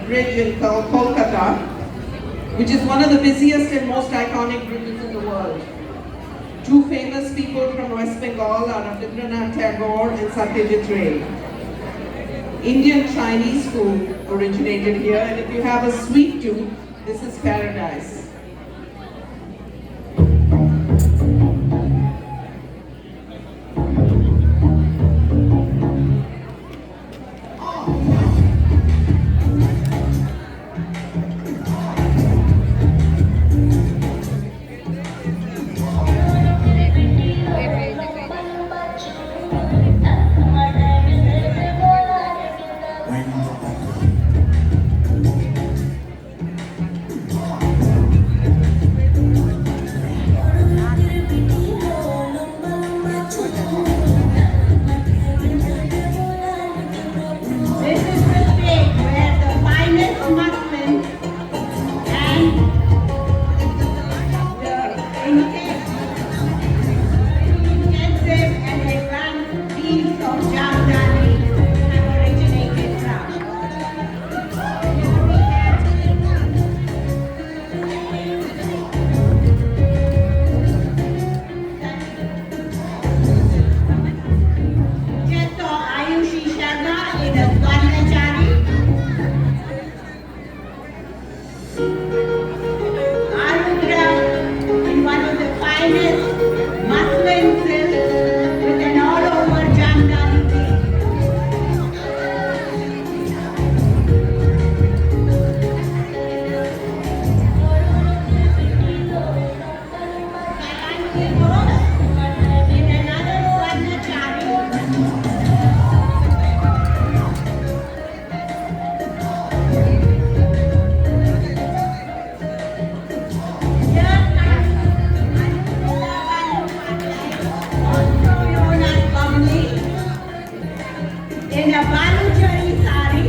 Bridge in Kolkata, which is one of the busiest and most iconic bridges in the world. Two famous people from West Bengal are Rabindranath Tagore and Satyajit Ray. Indian Chinese food originated here, and if you have a sweet tooth, this is paradise. This is the state where the finest muslin and the intensive and advanced fields of Jamdani have originated from. Just saw Ayushi Sharma in a Swarnachari. Arudra in one of the finest muslin silks with an all-over Jamdani theme. Kalanki Ghosh in another Swarnachari. Also known as Bamli, in a Baluchari sari.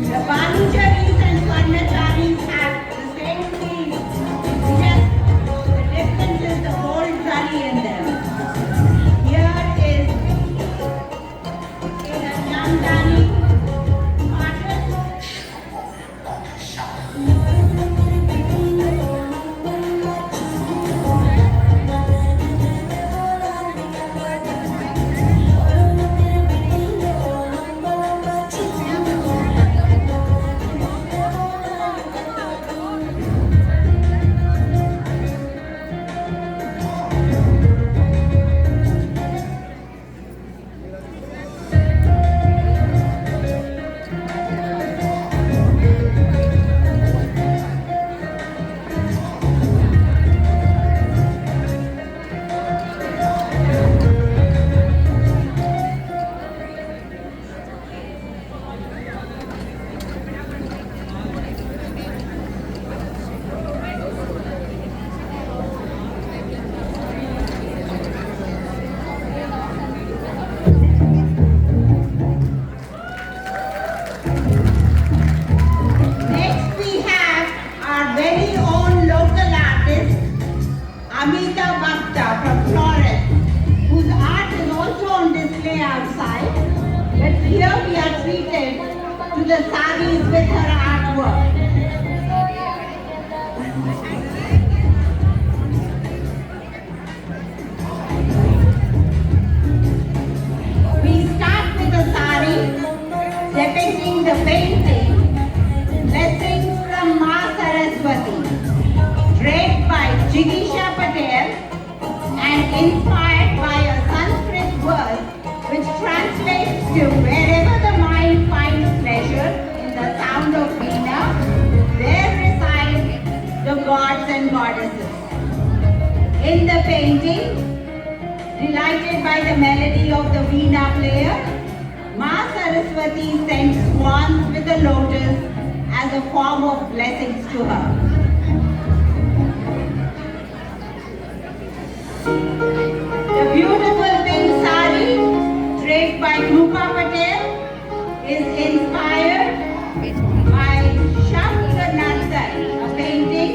The Balucharis and Swarnacharis have the same theme, just the difference is the gold zari in them. Here is in a Jamdani cotton. Next we have our very own local artist, Amita Bhakta from Florence, whose art is also on display outside. But here we are treated to the saris with her artwork. We start with a sari depicting the painting Blessings from Ma Saraswati, draped by Jigisha Patel and inspired by a Sanskrit word which translates to wherever the mind finds pleasure in the sound of Veena, there reside the gods and goddesses. In the painting, delighted by the melody of the Veena player, Ma Saraswati sends swans with a lotus as a form of blessings to her. The beautiful pink sari draped by Krupa Patel is inspired by Shakta Nandan, a painting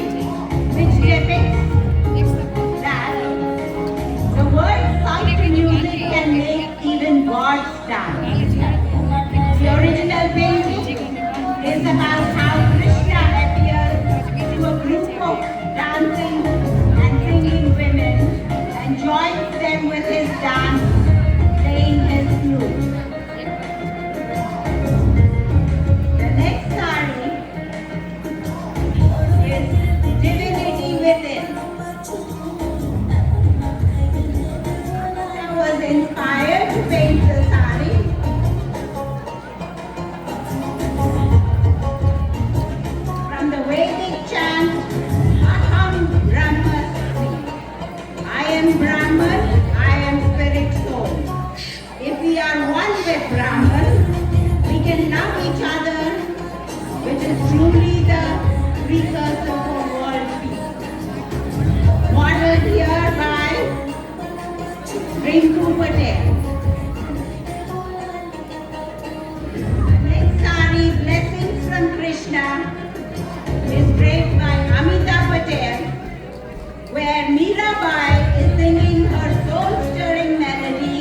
which depicts that the word sound music can make even gods dance. The original painting is about how Krishna appears to a group of dancing and singing women and joins them Krishna is praised by Amitabh Patel, where Mirabai is singing her soul-stirring melody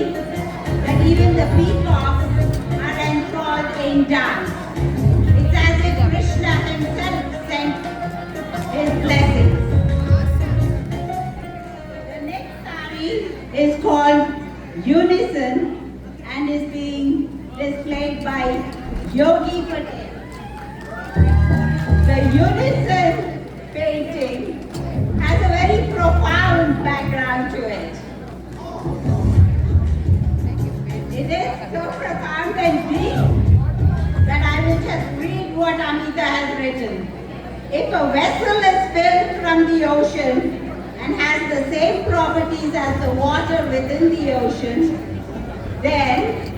that even the peacocks are enthralled in dance. It's as if Krishna himself sent his blessings. The next sari is called Unison and is being displayed by Yogi Patel. The Unison painting has a very profound background to it. It is so profound and deep that I will just read what Amita has written. If a vessel is filled from the ocean and has the same properties as the water within the ocean, then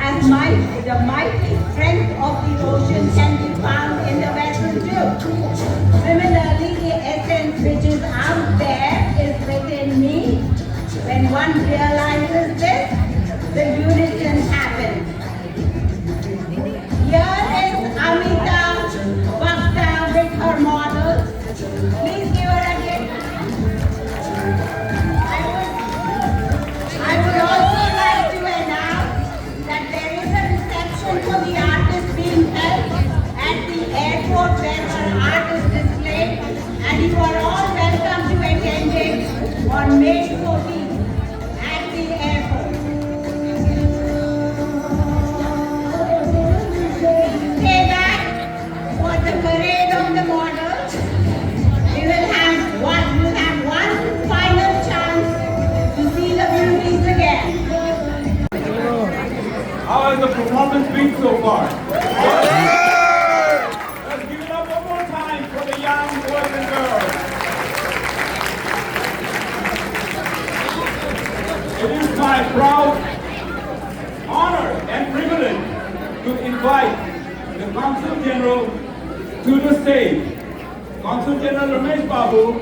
as the mighty strength of the ocean can be found in the vessel too. Similarly, the essence which is out there is within me. When one realizes this, the unison happens. Here is Amita Bhakta with her models. Please give her a gift. I would also like to announce that there is a reception for the artist being held at the airport where her art is displayed, and you are all welcome to attend it on May 14th at the airport. Stay back for the parade of the models. We will have one final chance to see the beauties again. How has the performance been so far? Let's give it up one more time for the young boys and girls. It is my proud honor and privilege to invite the Consul General to the stage. Consul General Ramesh Babu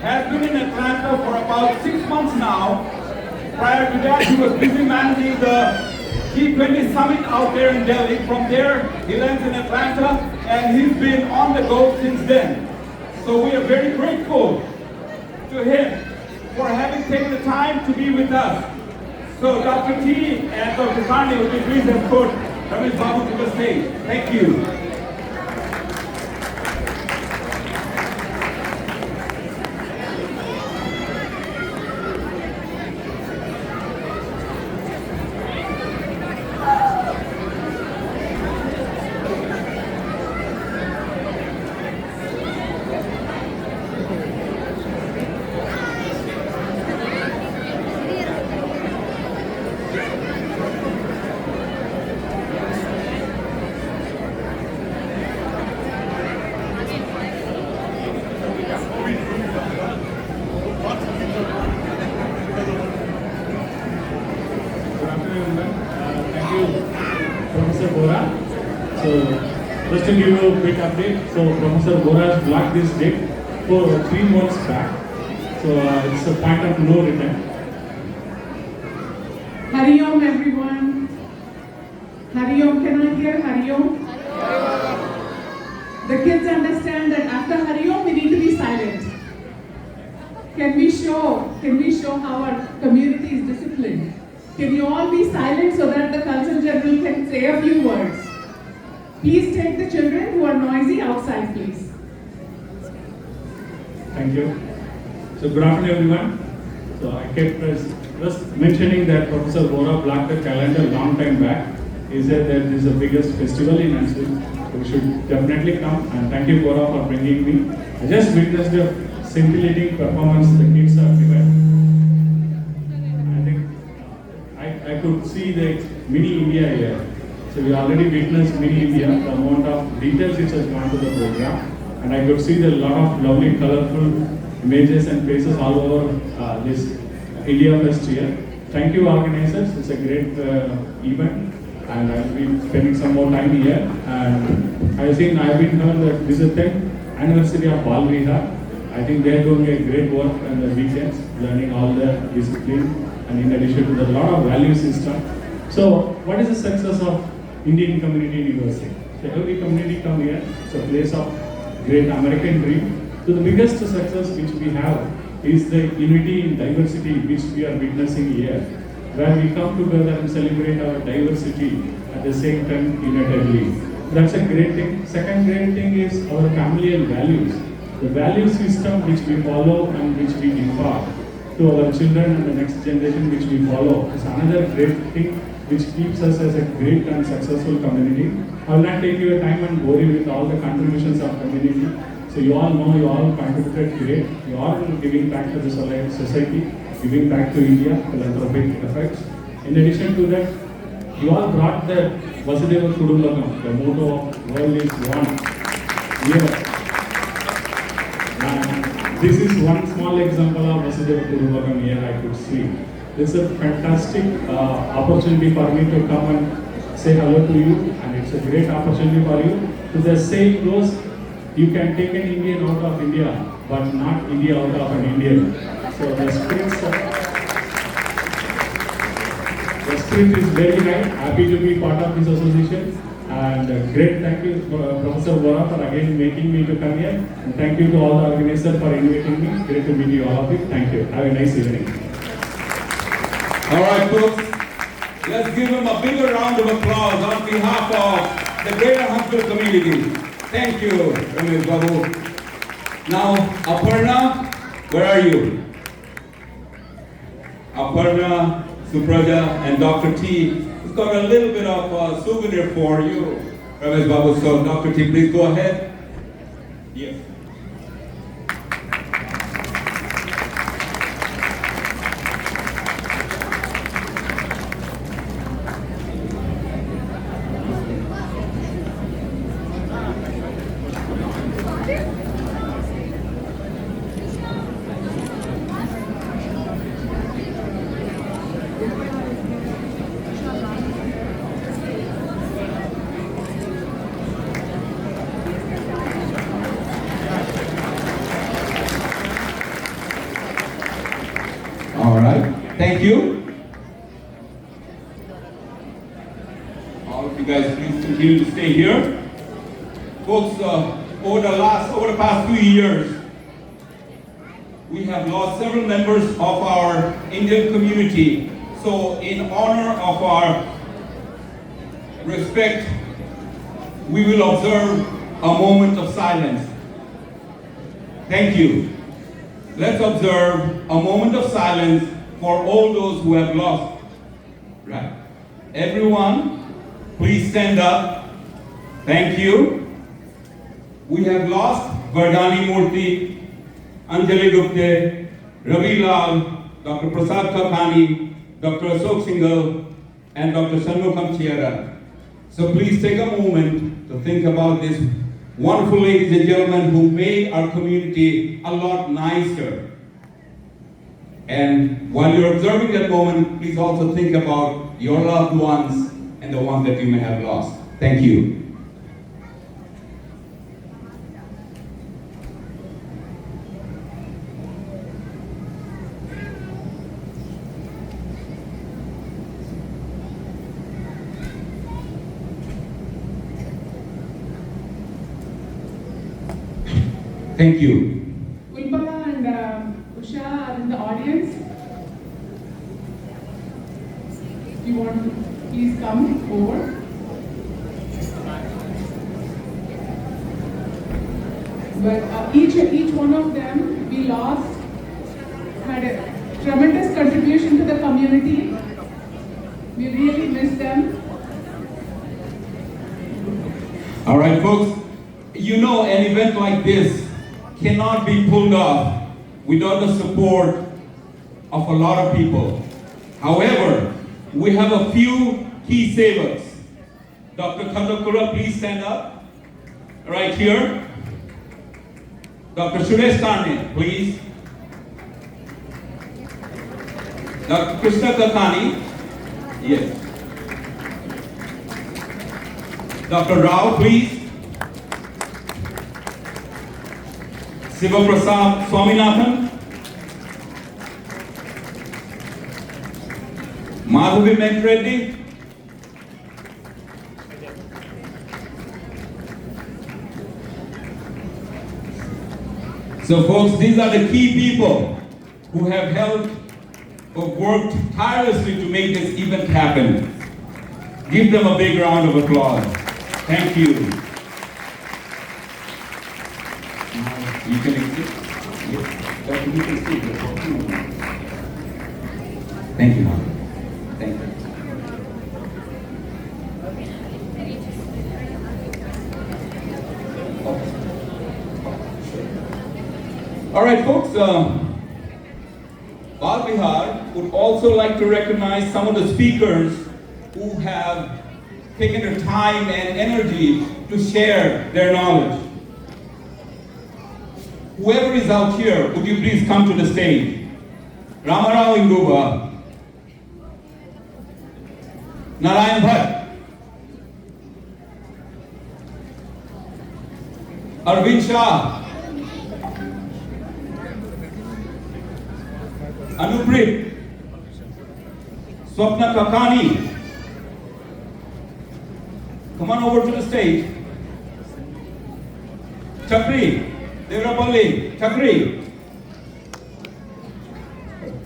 has been in Atlanta for about 6 months now. Prior to that, he was busy managing the G20 summit out there in Delhi. From there, he lands in Atlanta, and he's been on the go since then. So we are very grateful to him for having taken the time to be with us. So Dr. T and Dr. Sani will be pleased to put Ramesh Babu to the stage. Thank you. So just to give you a quick update, so Professor Bora has blocked this date for 3 months back. So it's a point of no return. Hari Om everyone. Hari Om, can I hear Hari Om? The kids understand that after Hari Om we need to be silent. Can we show how our community is disciplined? Can you all be silent so that the Consul General can say a few words? Please take the children who are noisy outside, please. Thank you. So good afternoon, everyone. So I kept just mentioning that Professor Bora blocked the calendar long time back. He said that this is the biggest festival in Madison. We should definitely come, and thank you, Bora, for bringing me. I just witnessed a scintillating performance the kids are given. I think I could see the mini India here. So we already witnessed mini India, the amount of details which has gone to the program, and I could see the lot of lovely, colorful images and faces all over this Indiafest here. Thank you, organizers. It's a great event, and I'll be spending some more time here. And I've been heard that this is the 10th anniversary of Bal Vihar. I think they're doing a great work on the weekends, learning all the discipline, and in addition to the lot of value system. So, what is the success of Indian Community University? So every community come here. It's a place of great American dream. So the biggest success which we have is the unity in diversity which we are witnessing here, where we come together and celebrate our diversity at the same time unitedly. That's a great thing. Second great thing is our familial values. The value system which we follow and which we impart to our children and the next generation which we follow is another great thing which keeps us as a great and successful community. I will not take your time and bore you with all the contributions of community. So you all know, you all contributed great. You all giving back to the society, giving back to India, philanthropic effects. In addition to that, you all brought the Vasudeva Kudumbakam, the motto of world is one. Here. This is one small example of Vasudeva Kudumbakam here I could see. It's a fantastic opportunity for me to come and say hello to you, and it's a great opportunity for you. So the saying goes, you can take an Indian out of India, but not India out of an Indian. So the spirit is very high. Happy to be part of this association. And great thank you, Professor Vora, for again making me to come here. And thank you to all the organizers for inviting me. Great to meet you all of you. Thank you. Have a nice evening. All right, folks. Let's give them a bigger round of applause on behalf of the greater Huntsville community. Thank you, Ramesh Babu. Now, Aparna, where are you? Aparna, Supraja, and Dr. T has got a little bit of a souvenir for you, Ramesh Babu. So, Dr. T, please go ahead. Yes. All right, thank you. All of you guys, please continue to stay here. Folks, over the past few years, we have lost several members of our Indian community. So in honor of our respect, we will observe a moment of silence. Thank you. Let's observe a moment of silence for all those who have lost. Right. Everyone, please stand up. Thank you. We have lost Vardhani Murthy, Anjali Gupte, Ravi Lal, Dr. Prasad Kathani, Dr. Ashok Singhal, and Dr. Shanmukam Chiara. So please take a moment to think about this wonderful ladies and gentlemen who made our community a lot nicer. And while you're observing that moment, please also think about your loved ones and the ones that you may have lost. Thank you. Thank you. Ulpala and Usha are in the audience. If you want to please come over. But each one of them we lost had a tremendous contribution to the community. We really miss them. All right, folks. You know, an event like this cannot be pulled off without the support of a lot of people. However, we have a few key savers. Dr. Khandakura, please stand up. Right here. Dr. Suresh Karne, please. Dr. Krishna Kathani. Yes. Dr. Rao, please. Siva Prasad Swaminathan, Madhavi Reddy, So folks, these are the key people who have helped or worked tirelessly to make this event happen. Give them a big round of applause. Thank you. Now you can exit. Dr. You can speak. Thank you, Mom. Thank you. All right, folks. Bal Bihar would also like to recognize some of the speakers who have taken their time and energy to share their knowledge. Whoever is out here, would you please come to the stage? Ramarao Induba, Narayan Bhatt, Arvind Shah, Anuprit, Swapna Kakani. Come on over to the stage. Chakri, Devrapalli, Chakri.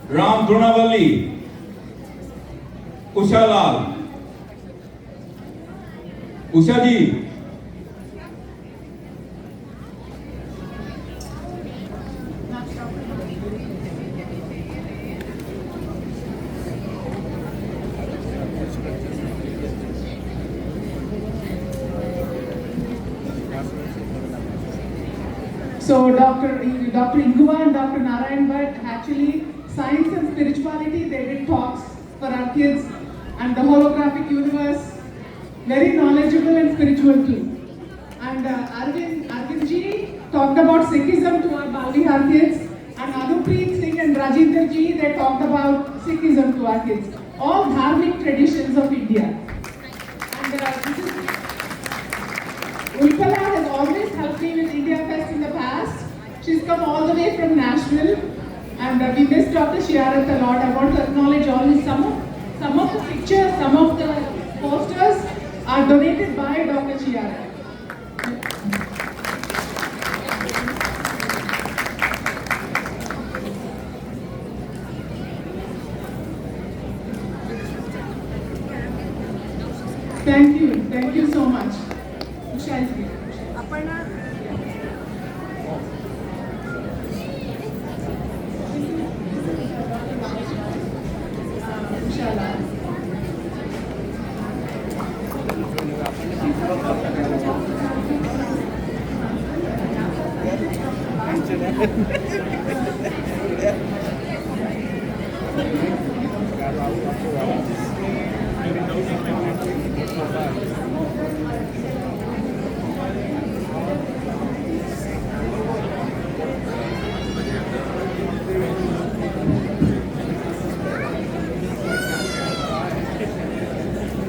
Ram Drunavalli, Usha Lal, Usha ji. So Dr. Inguva and Dr. Narayan Bhatt, actually science and spirituality, they did talks for our kids, and the holographic universe, very knowledgeable and spiritual too. And Arvind ji talked about Sikhism to our Bal Bihar kids, and Anupreet Singh and Rajinder ji, they talked about Sikhism to our kids. All dharmic traditions of India. And Ulpala has always helped me with Indiafest in the past. She's come all the way from Nashville, and we miss Dr. Shiarat a lot. I want to acknowledge some of the pictures, some of the posters are donated by Dr. Shiarat. Thank you so much.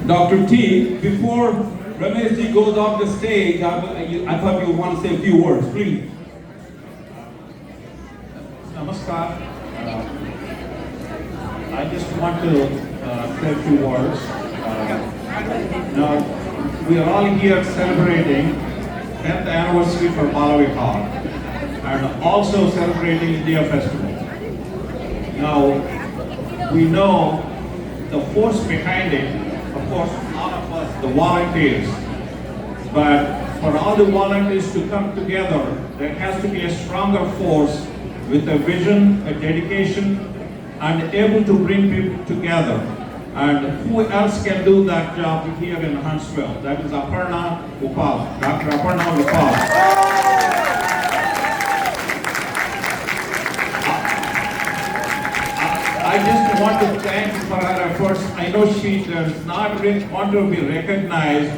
Dr. T, before Ramesh ji goes off the stage, I thought you would want to say a few words, please. Namaskar. I just want to say a few words. Now, we are all here celebrating 10th anniversary for Bal Bihar and also celebrating India Festival. Now, we know the force behind it. Of course, all of us, the volunteers, but for all the volunteers to come together, there has to be a stronger force with a vision, a dedication, and able to bring people together. And who else can do that job here in Huntsville? That is Aparna Upal, Dr. Aparna Upal. I just want to thank her for her efforts. I know she does not want to be recognized,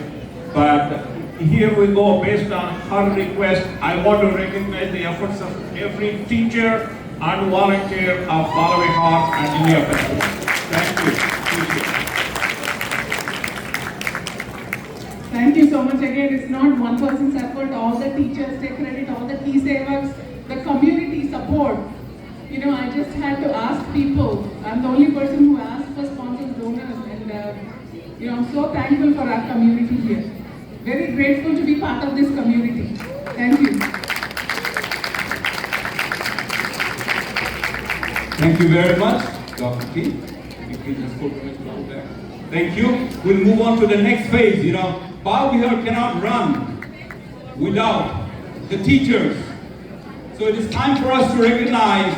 but here we go based on her request. I want to recognize the efforts of every teacher and volunteer of Bal Bihar and Indiafest. Thank you. Thank you so much again. It's not one person's effort. All the teachers take credit, all the key savers, the community support. You know, I just had to ask people. I'm the only person who asked for sponsors, donors, and you know, I'm so thankful for our community here. Very grateful to be part of this community. Thank you. Thank you very much, Dr. T. Thank you. We'll move on to the next phase. You know, Bal Vihar cannot run without the teachers. So it is time for us to recognize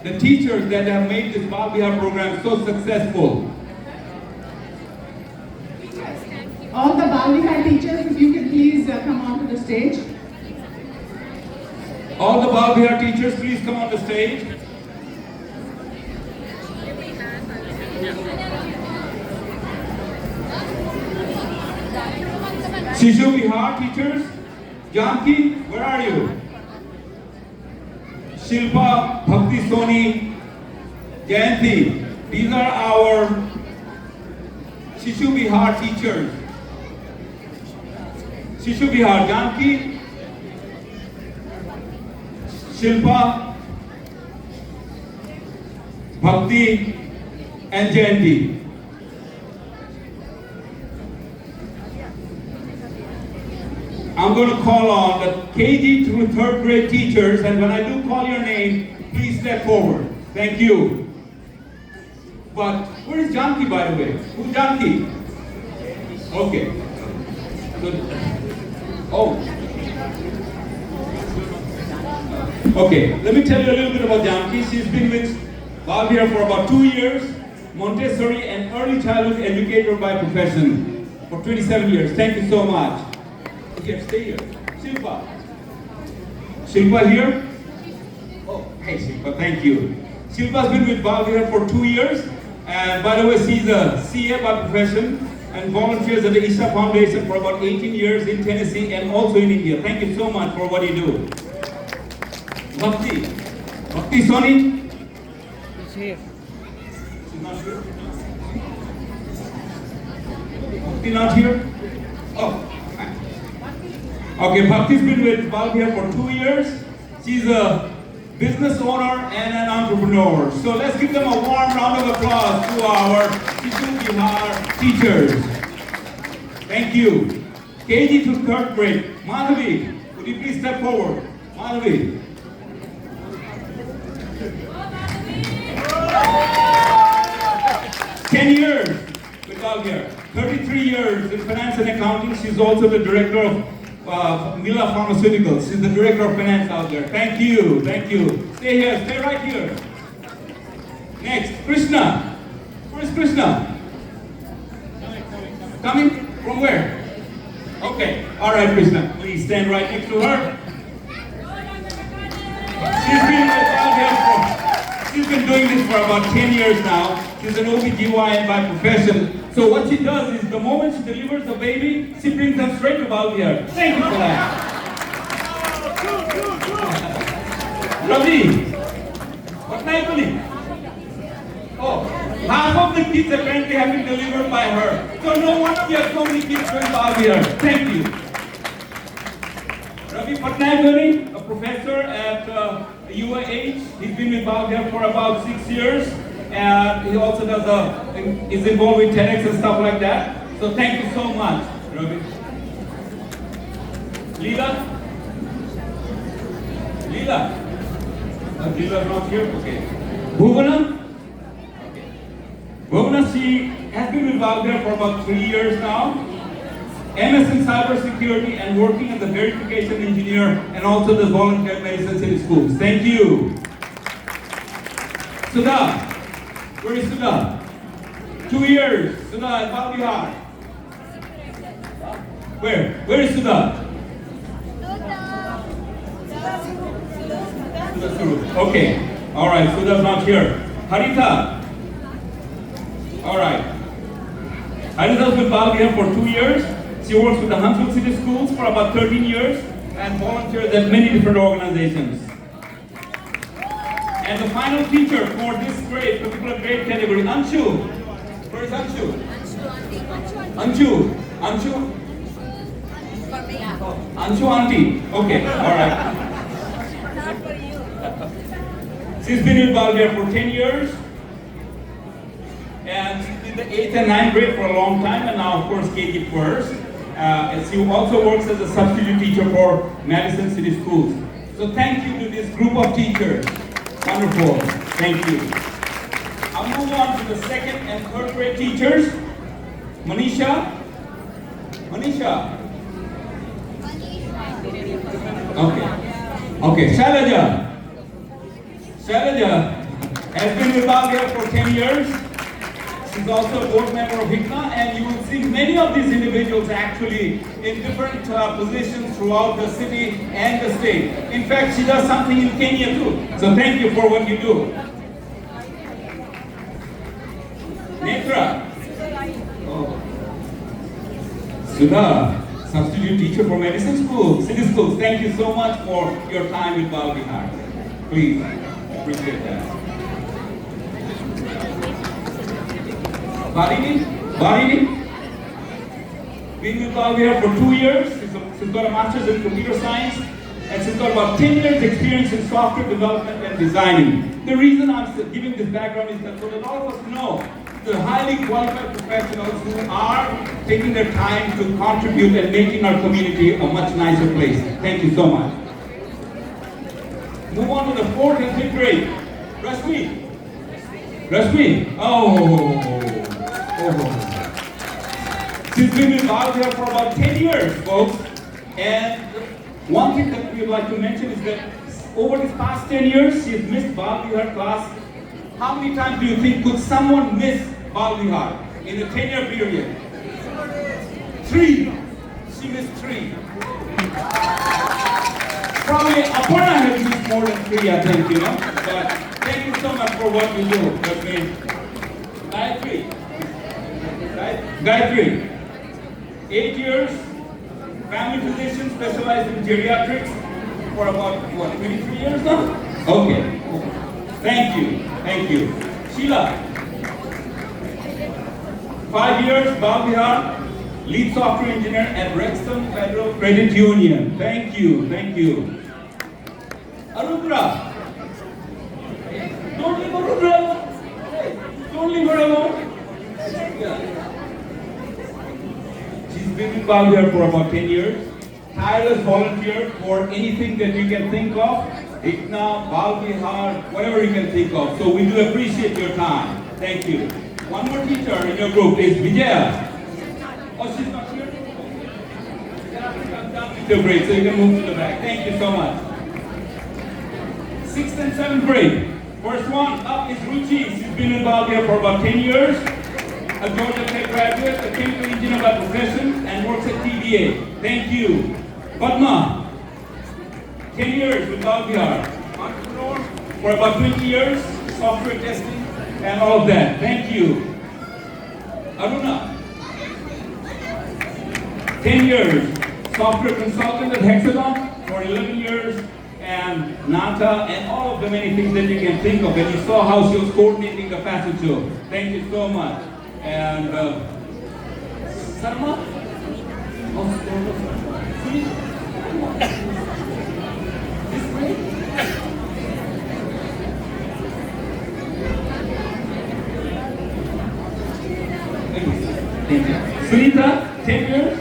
the teachers that have made this Bal Vihar program so successful. All the Bal Vihar teachers, if you can please come onto the stage. All the Bal Vihar teachers, please come on the stage. Shishu Bihar teachers, Janki, where are you? Shilpa, Bhakti Soni, Jayanti, these are our Shishu Bihar teachers. Shishu Bihar, Janki, Shilpa, Bhakti, and Jayanti. I'm going to call on the KG through 3rd grade teachers, and when I do call your name, please step forward. Thank you. But where is Janki, by the way? Who's Janki? Okay. Good. Oh. Okay, let me tell you a little bit about Janki. She's been with Bal Vihar for about 2 years, Montessori and early childhood educator by profession for 27 years. Thank you so much. Okay, stay here. Shilpa. Shilpa here? Oh, hey Shilpa, thank you. Shilpa's been with Bal Vihar for 2 years. And by the way, she's a CA by profession and volunteers at the Isha Foundation for about 18 years in Tennessee and also in India. Thank you so much for what you do. Bhakti. Bhakti Soni? She's here. She's not here? Bhakti not here? Oh. Okay, Bhakti's been with Bal Vihar for 2 years. She's a business owner and an entrepreneur. So let's give them a warm round of applause to our Shishu Bihar teachers. Thank you. KG to 3rd grade. Madhavi, would you please step forward? Madhavi. Ten years with Bal Vihar. 33 years in finance and accounting. She's also the director of Mila Pharmaceuticals. She's the director of finance out there. Thank you, thank you. Stay here, stay right here. Next, Krishna. Where's Krishna? Coming from where? Okay, all right, Krishna. Please stand right next to her. She's been doing this for about 10 years now. She's an OBGYN by profession. So what she does is the moment she delivers the baby, she brings them straight to Bal Vihar. Thank you for that. Ravi, what's happening? Oh, half of the kids apparently have been delivered by her. So no wonder we have so many kids going to Bal Vihar. Thank you. Ravi Patnaik, a professor at UAH. He's been with Bal Vihar for about 6 years. And he also does is involved with TEDx and stuff like that. So thank you so much, Ravi. Leela? Leela? Leela's not here? Okay. Bhuvana? Okay. Bhuvana, she has been with Bal Vihar for about 3 years now. MS in cybersecurity and working as a verification engineer and also the volunteer medicine in schools. Thank you. Sudha. Where is Sudha? 2 years. Sudha at Bal Vihar. Where is Sudha? Okay. All right. Sudha's not here. Harita. All right. Harita's with Bal Vihar for 2 years. She works with the Huntsville City Schools for about 13 years and volunteers at many different organizations. And the final teacher for this grade, particular grade category, Anshu. Where is Anshu? Anshu. Anshu? Anshu auntie. Okay, all right. She's been with Bal Vihar for 10 years. And she's in the 8th and 9th grade for a long time, and now of course KG first. And she also works as a substitute teacher for Madison City Schools. So thank you to this group of teachers. Wonderful. Thank you. I'll move on to the second and third grade teachers. Manisha. Manisha. Okay. Shailaja. Shailaja has been with us here for 10 years. She's also a board member of HICNA, and you will see many of these individuals actually in different positions throughout the city and the state. In fact, she does something in Kenya too. So thank you for what you do. Netra. Oh. Sudha, substitute teacher for Madison School, City Schools. Thank you so much for your time with Bal Vihar. Please, appreciate that. Barini, been with Bal Vihar for 2 years. She's got a master's in computer science, and she's got about 10 years experience in software development and designing. The reason I'm giving this background is that so that all of us know the highly qualified professionals who are taking their time to contribute and making our community a much nicer place. Thank you so much. Move on to the 4th and 5th grade. Rashmi. Oh. She's been with Bal Vihar for about 10 years, folks. And one thing that we would like to mention is that over these past 10 years, she has missed Bal Vihar class. How many times do you think could someone miss Bal Vihar in a 10-year period? 3. She missed 3. Probably Aparna has missed more than 3, I think, you know. But thank you so much for what you do. That means Gayatri. 8 years, family physician, specialized in geriatrics for about, 23 years now? Okay. Thank you. Sheila. 5 years, Bal Vihar, lead software engineer at Rexham Federal Credit Union. Thank you. Arudra. Don't leave Arudra. Don't leave her alone. Yeah. She's been with Bal Vihar for about 10 years. Tireless volunteer for anything that you can think of. HICNA, Bal Vihar, whatever you can think of. So we do appreciate your time. Thank you. One more teacher in your group is Vijaya. Oh, she's not here? So great, so you can move to the back. Thank you so much. 6th and 7th grade. First one up is Ruchi. She's been in Bal Vihar for about 10 years. A Georgia Tech graduate, a chemical engineer by profession, and works at TBA. Thank you. Padma. 10 years with Bal Vihar. Entrepreneur for about 20 years. Software testing and all of that. Thank you. Aruna. 10 years. Software consultant at Hexagon for 11 years. And Nata and all of the many things that you can think of. And you saw how she was coordinating the fashion show. Thank you so much. And Sarma? This way? Sunita, 10 years,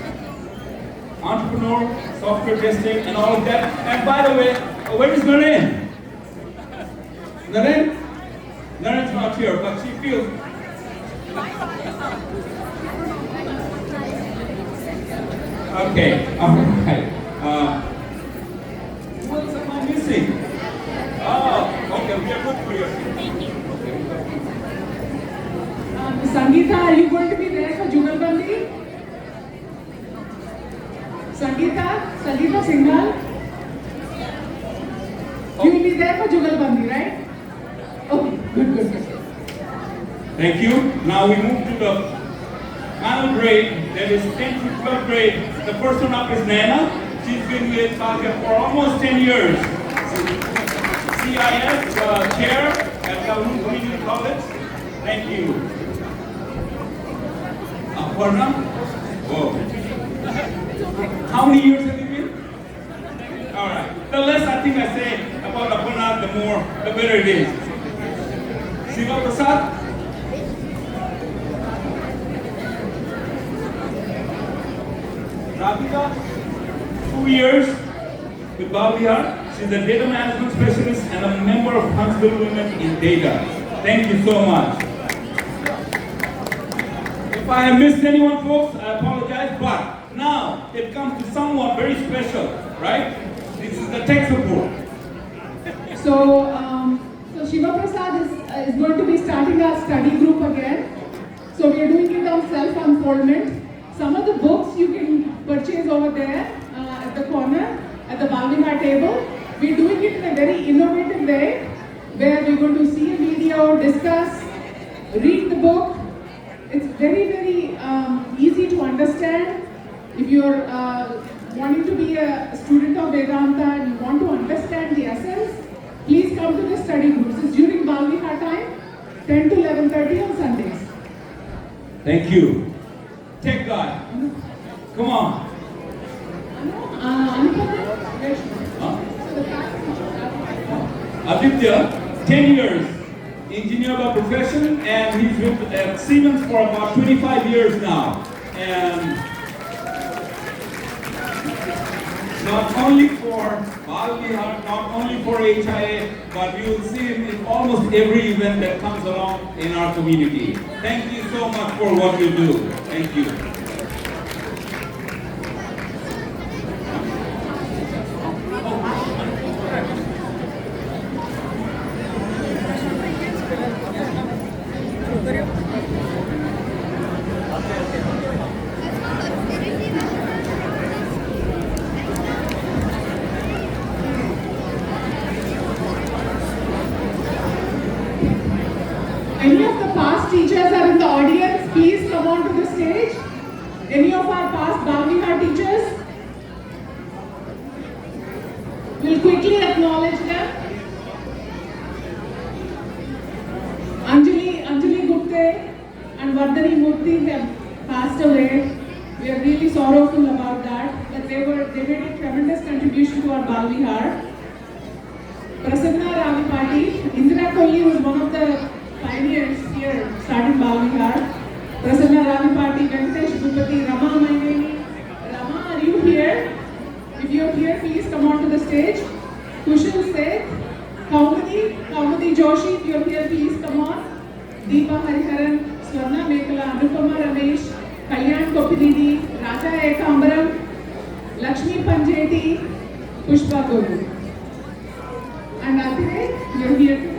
entrepreneur, software testing, and all of that. And by the way, where is Naren? Naren's not here, but she feels. Okay, all right. Who else am I missing? Oh, okay, we are good for you. Sangeeta, are you going to be there for Jugalbandi? Sangeeta Singhal? You will be there for Jugalbandi, right? Okay, good. Thank you. Now we move to the final grade, that is 10th to 12th grade. The first one up is Nana. She's been with Bal Vihar for almost 10 years. CIS chair at Calhoun Community College. Thank you. Aparna? Whoa. How many years have you been? All right. The less I think I say about Aparna, the better it is. Siva Prasad? Radhika, 2 years with Bal Vihar. She's a data management specialist and a member of Huntsville Women in Data. Thank you so much. If I have missed anyone, folks, I apologize, but now it comes to someone very special, right? This is the tech support. So Shiva Prasad is going to be starting our study group again. So we are doing it on self-unfoldment. Some of the books you can purchase over there at the corner, at the Balvihar table. We're doing it in a very innovative way, where we're going to see a video, discuss, read the book. It's very, very easy to understand. If you're wanting to be a student of Vedanta and you want to understand the essence, please come to the study groups. It's during Balvihar time, 10 to 11:30 on Sundays. Thank you. Tech guy. Come on. Aditya, 10 years, engineer by profession, and he's with Siemens for about 25 years now. And not only for Balvihar, not only for HIA, but you will see him in almost every event that comes along in our community. Thank you so much for what you do. Thank you. Any of the past teachers are in the audience, please come on to the stage. Any of our past Balvihar teachers? We'll quickly acknowledge them. Anjali Gupte and Vardhani Murthy have passed away. We are really sorrowful about that, but they made a tremendous contribution to our Balvihar. Prasanna Ravipati, Indira Kohli was one of the pioneers here, starting Balvihar. Prasanna Ravipati, Venkatesh Bhupati, Rama Maineni. Rama, are you here? If you're here, please come on to the stage. Kushal Seth, Kaumudi Joshi, if you're here, please come on. Deepa Hariharan, Swarna Mekala, Anupama Ramesh, Kalyan Kopididi, Raja Ekambaram, Lakshmi Panjeti, Pushpa Gogu. And Atire, you're here too.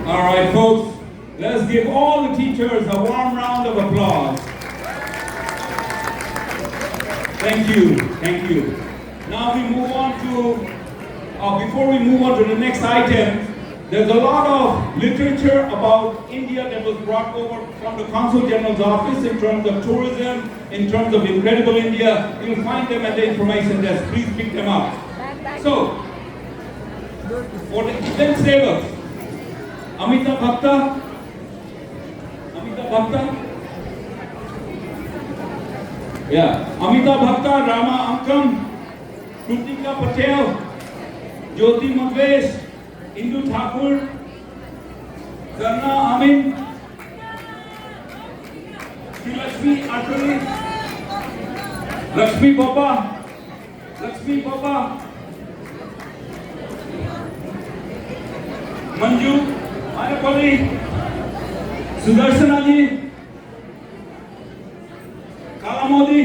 All right, folks, let's give all the teachers a warm round of applause. Thank you, thank you. Now we move on to, before we move on to the next item, there's a lot of literature about India that was brought over from the Consul General's office in terms of tourism, in terms of Incredible India. You'll find them at the information desk. Please pick them up. So, for the event savers, Amita Bhakta. Yeah, Amita Bhakta, Rama Ankam, Krutika Patel, Jyoti Magvesh, Indu Thakur, Zarna Amin, Sri Lakshmi Atali, Lakshmi Baba, Manju, Ayapalli, Sudarshan Ali, Kalamodi,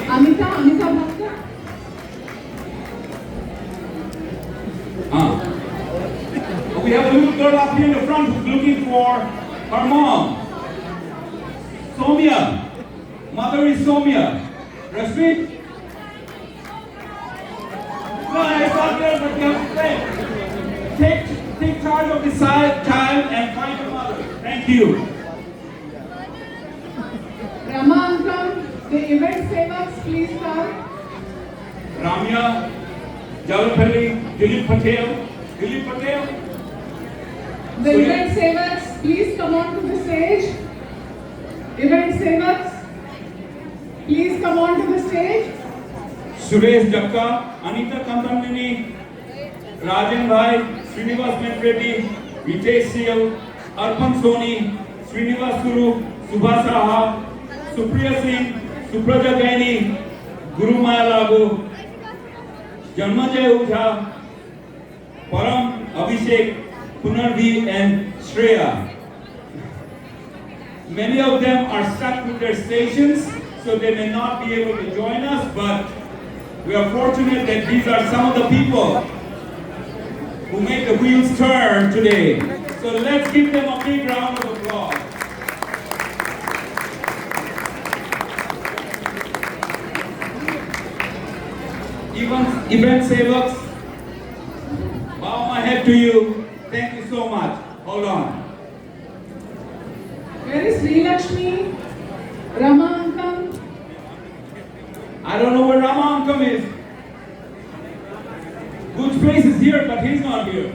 Amita Bhakta. We have a little girl up here in the front who's looking for her mom. Somya. Mother is Somya. Rashmi? No, it's not there, but you have to say. Take charge of the child and find your mother. Thank you. Rama Ankam, the event savers, please come. Ramya, Jalapalli, Dilip Patel. The event savers, please come on to the stage. Event savers, please come on to the stage. Suresh Jakka, Anita Kantamini, Rajan Bhai, Srinivas Medreddy, Ritesh Seal, Arpan Soni, Srinivas Suru, Subhas Raha, Supriya Singh, Supraja Gaini, Guru Maya Lagu, Janmajay Ujha, Param, Abhishek, Punarvi and Shreya. Many of them are stuck with their stations, so they may not be able to join us, but we are fortunate that these are some of the people who make the wheels turn today. So let's give them a big round of applause. Event Sevaks, bow my head to you. Thank you so much. Hold on. Where is Sri Lakshmi? Rama Ankam? I don't know where Rama Ankam is. Good place is here, but he's not here.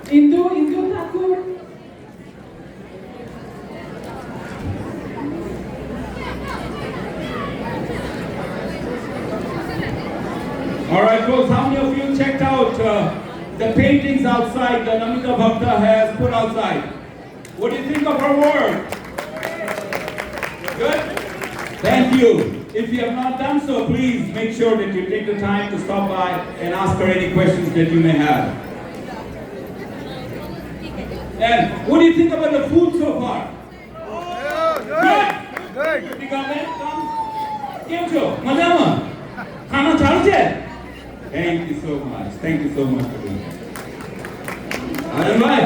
Indu Thakur? All right, folks, how many of you checked out the paintings outside that Namita Bhakta has put outside? What do you think of her work? Good? Thank you. If you have not done so, please make sure that you take the time to stop by and ask her any questions that you may have. And what do you think about the food so far? Good? Good. Come. Kim cho? Madama? Khana chalu che? Thank you so much. Thank you so much for doing that. Arun bhai,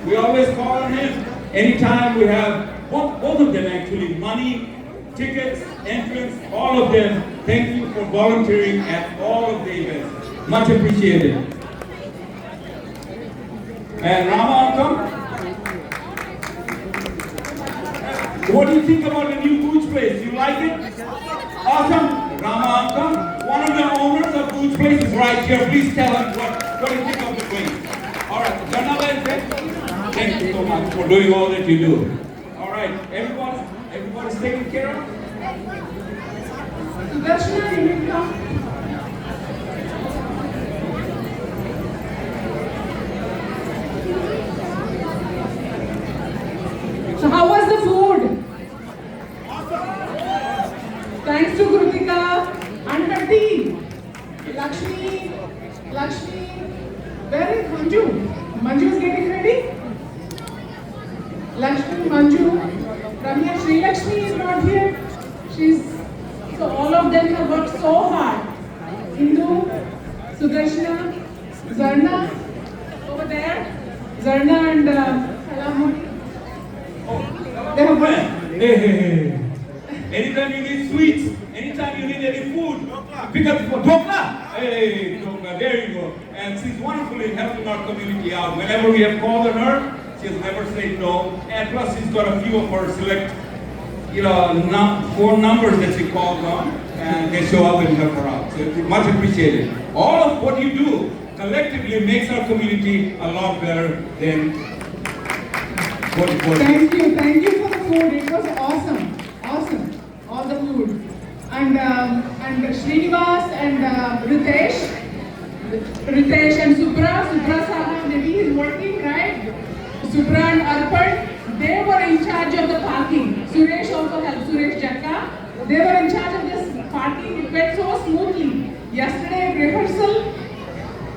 we always call on him anytime we have both of them actually, money, tickets, entrance, all of them. Thank you for volunteering at all of the events. Much appreciated. And Rama Ankam, what do you think about the new Booch place? You like it? Awesome. Rama Ankam, one of the owners of Booch place is right here. Please tell us what do you think of the place? All right. Janava, thank you so much for doing all that you do. All right. Everybody's taken care of? Sudarshana, you will come. So how was the food? Thanks to Kritika and her team. Lakshmi, where is Manju? Manju is getting ready? Lakshmi, Manju, Ramya, Sri Lakshmi is not here. So all of them have worked so hard. Indu, Sudarshana, Zarna, over there. Zarna and Salamuni. They have worked. Hey. Anytime you need sweets, anytime you need any food, pick up Dhokla. Hey, Dhokla, there you go. And she's wonderfully helping our community out. Whenever we have called on her, she has never said no. And plus, she's got a few of her select, phone numbers that she calls on, and they show up and help her out. So it's much appreciated. All of what you do collectively makes our community a lot better than what it was. Thank you for the food. It was awesome. All the food. And Srinivas and Ritesh and Supra Saha, maybe he's working, right? Supra and Arpan, they were in charge of the parking. Suresh also helped, Suresh Jakka. They were in charge of this parking. It went so smoothly. Yesterday rehearsal,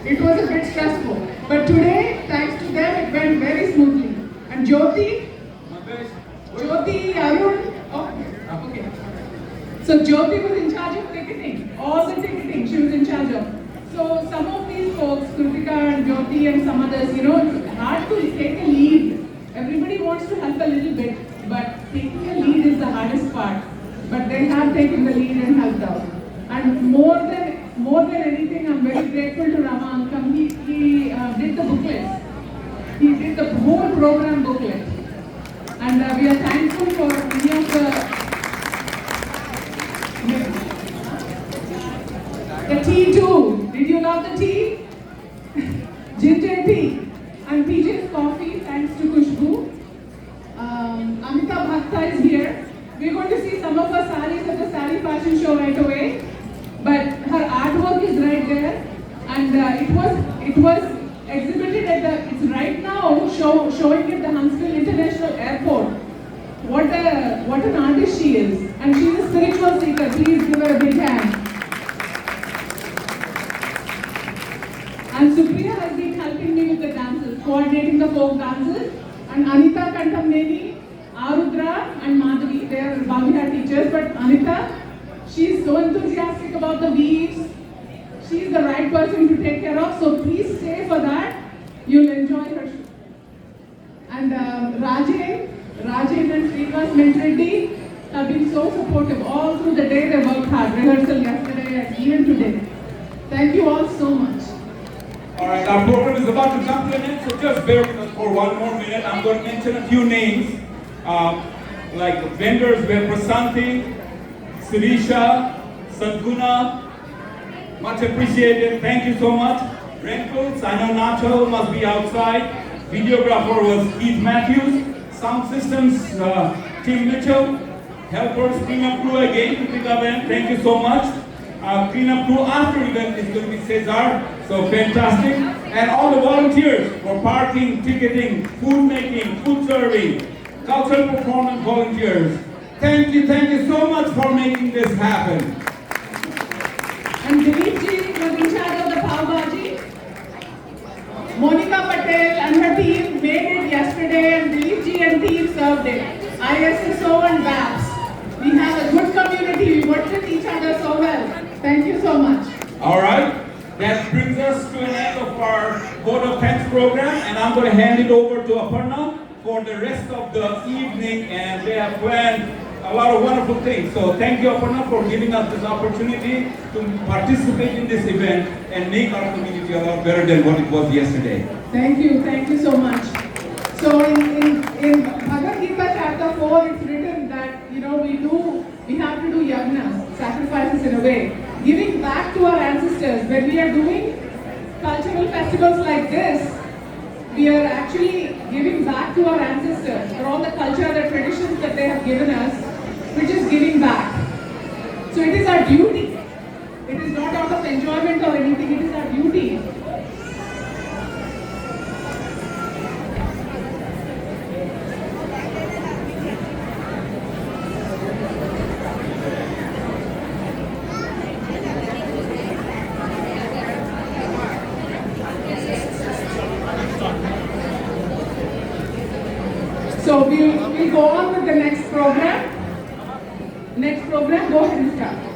it was a bit stressful. But today, thanks to them, it went very smoothly. And Jyoti, Arun, okay. So Jyoti was in charge of ticketing, all the ticketing she was in charge of. So some of these folks, Kritika and Jyoti and some others, it's hard to take a lead. Everybody wants to help a little bit, but taking a lead is the hardest part. But they have taken the lead and helped out. And more than anything, I'm very grateful to Rama Ankam. He did the booklet. He did the whole program booklet. And we are thankful for many of the tea too. Did you love the tea? Ginger tea. And PJ's coffee, thanks to Kushbu. Amita Bhakta is here. We're going to see some of her sarees at the Sari Fashion Show right away. But her artwork is right there, and it was exhibited at it's right now showing at the Huntsville International Airport. What an artist she is, and she's a spiritual seeker. Please give her a big hand. And Supriya has been helping me with the dances, coordinating the folk dances. And Anita Kantamneni, Arudra and Madhavi, they are Bhavya teachers, but Anita, she's so enthusiastic about the weaves. She's the right person to take care of, so please stay for that. You'll enjoy her show. And Rajen and Srinivas Mentreddy have been so supportive all through the day. They worked hard, rehearsal yesterday and even today. Thank you all so much. All right, our program is about to come to an end, so just bear with us for one more minute. I'm going to mention a few names, like vendors, we have Prasanthi, Sirisha, Sadguna, much appreciated, thank you so much. Rentals, I know Nacho must be outside. Videographer was Keith Matthews. Sound systems, Tim Mitchell. Helpers, cleanup crew again to pick up and thank you so much. Cleanup crew after event is going to be Cesar, so fantastic. And all the volunteers for parking, ticketing, food making, food serving, cultural performance volunteers. Thank you so much for making this happen. And Dilip ji was in charge of the Pav Bhaji. Monica Patel and her team made it yesterday, and Dilip ji and team served it. ISSO and BAPS. We have a good community, we work with each other so well. Thank you so much. All right, that brings us to an end of our Vote of Thanks program, and I'm going to hand it over to Aparna for the rest of the evening, and they have planned a lot of wonderful things. So thank you, Aparna, for giving us this opportunity to participate in this event and make our community a lot better than what it was yesterday. Thank you so much. So in Bhagavad Gita chapter 4, it's written that, we have to do yagnas, sacrifices in a way. Giving back to our ancestors. When we are doing cultural festivals like this, we are actually giving back to our ancestors for all the culture, the traditions that they have given us, which is giving back. So it is our duty. It is not out of enjoyment or anything, it is our duty. So we'll go on with the next program. Go ahead and start.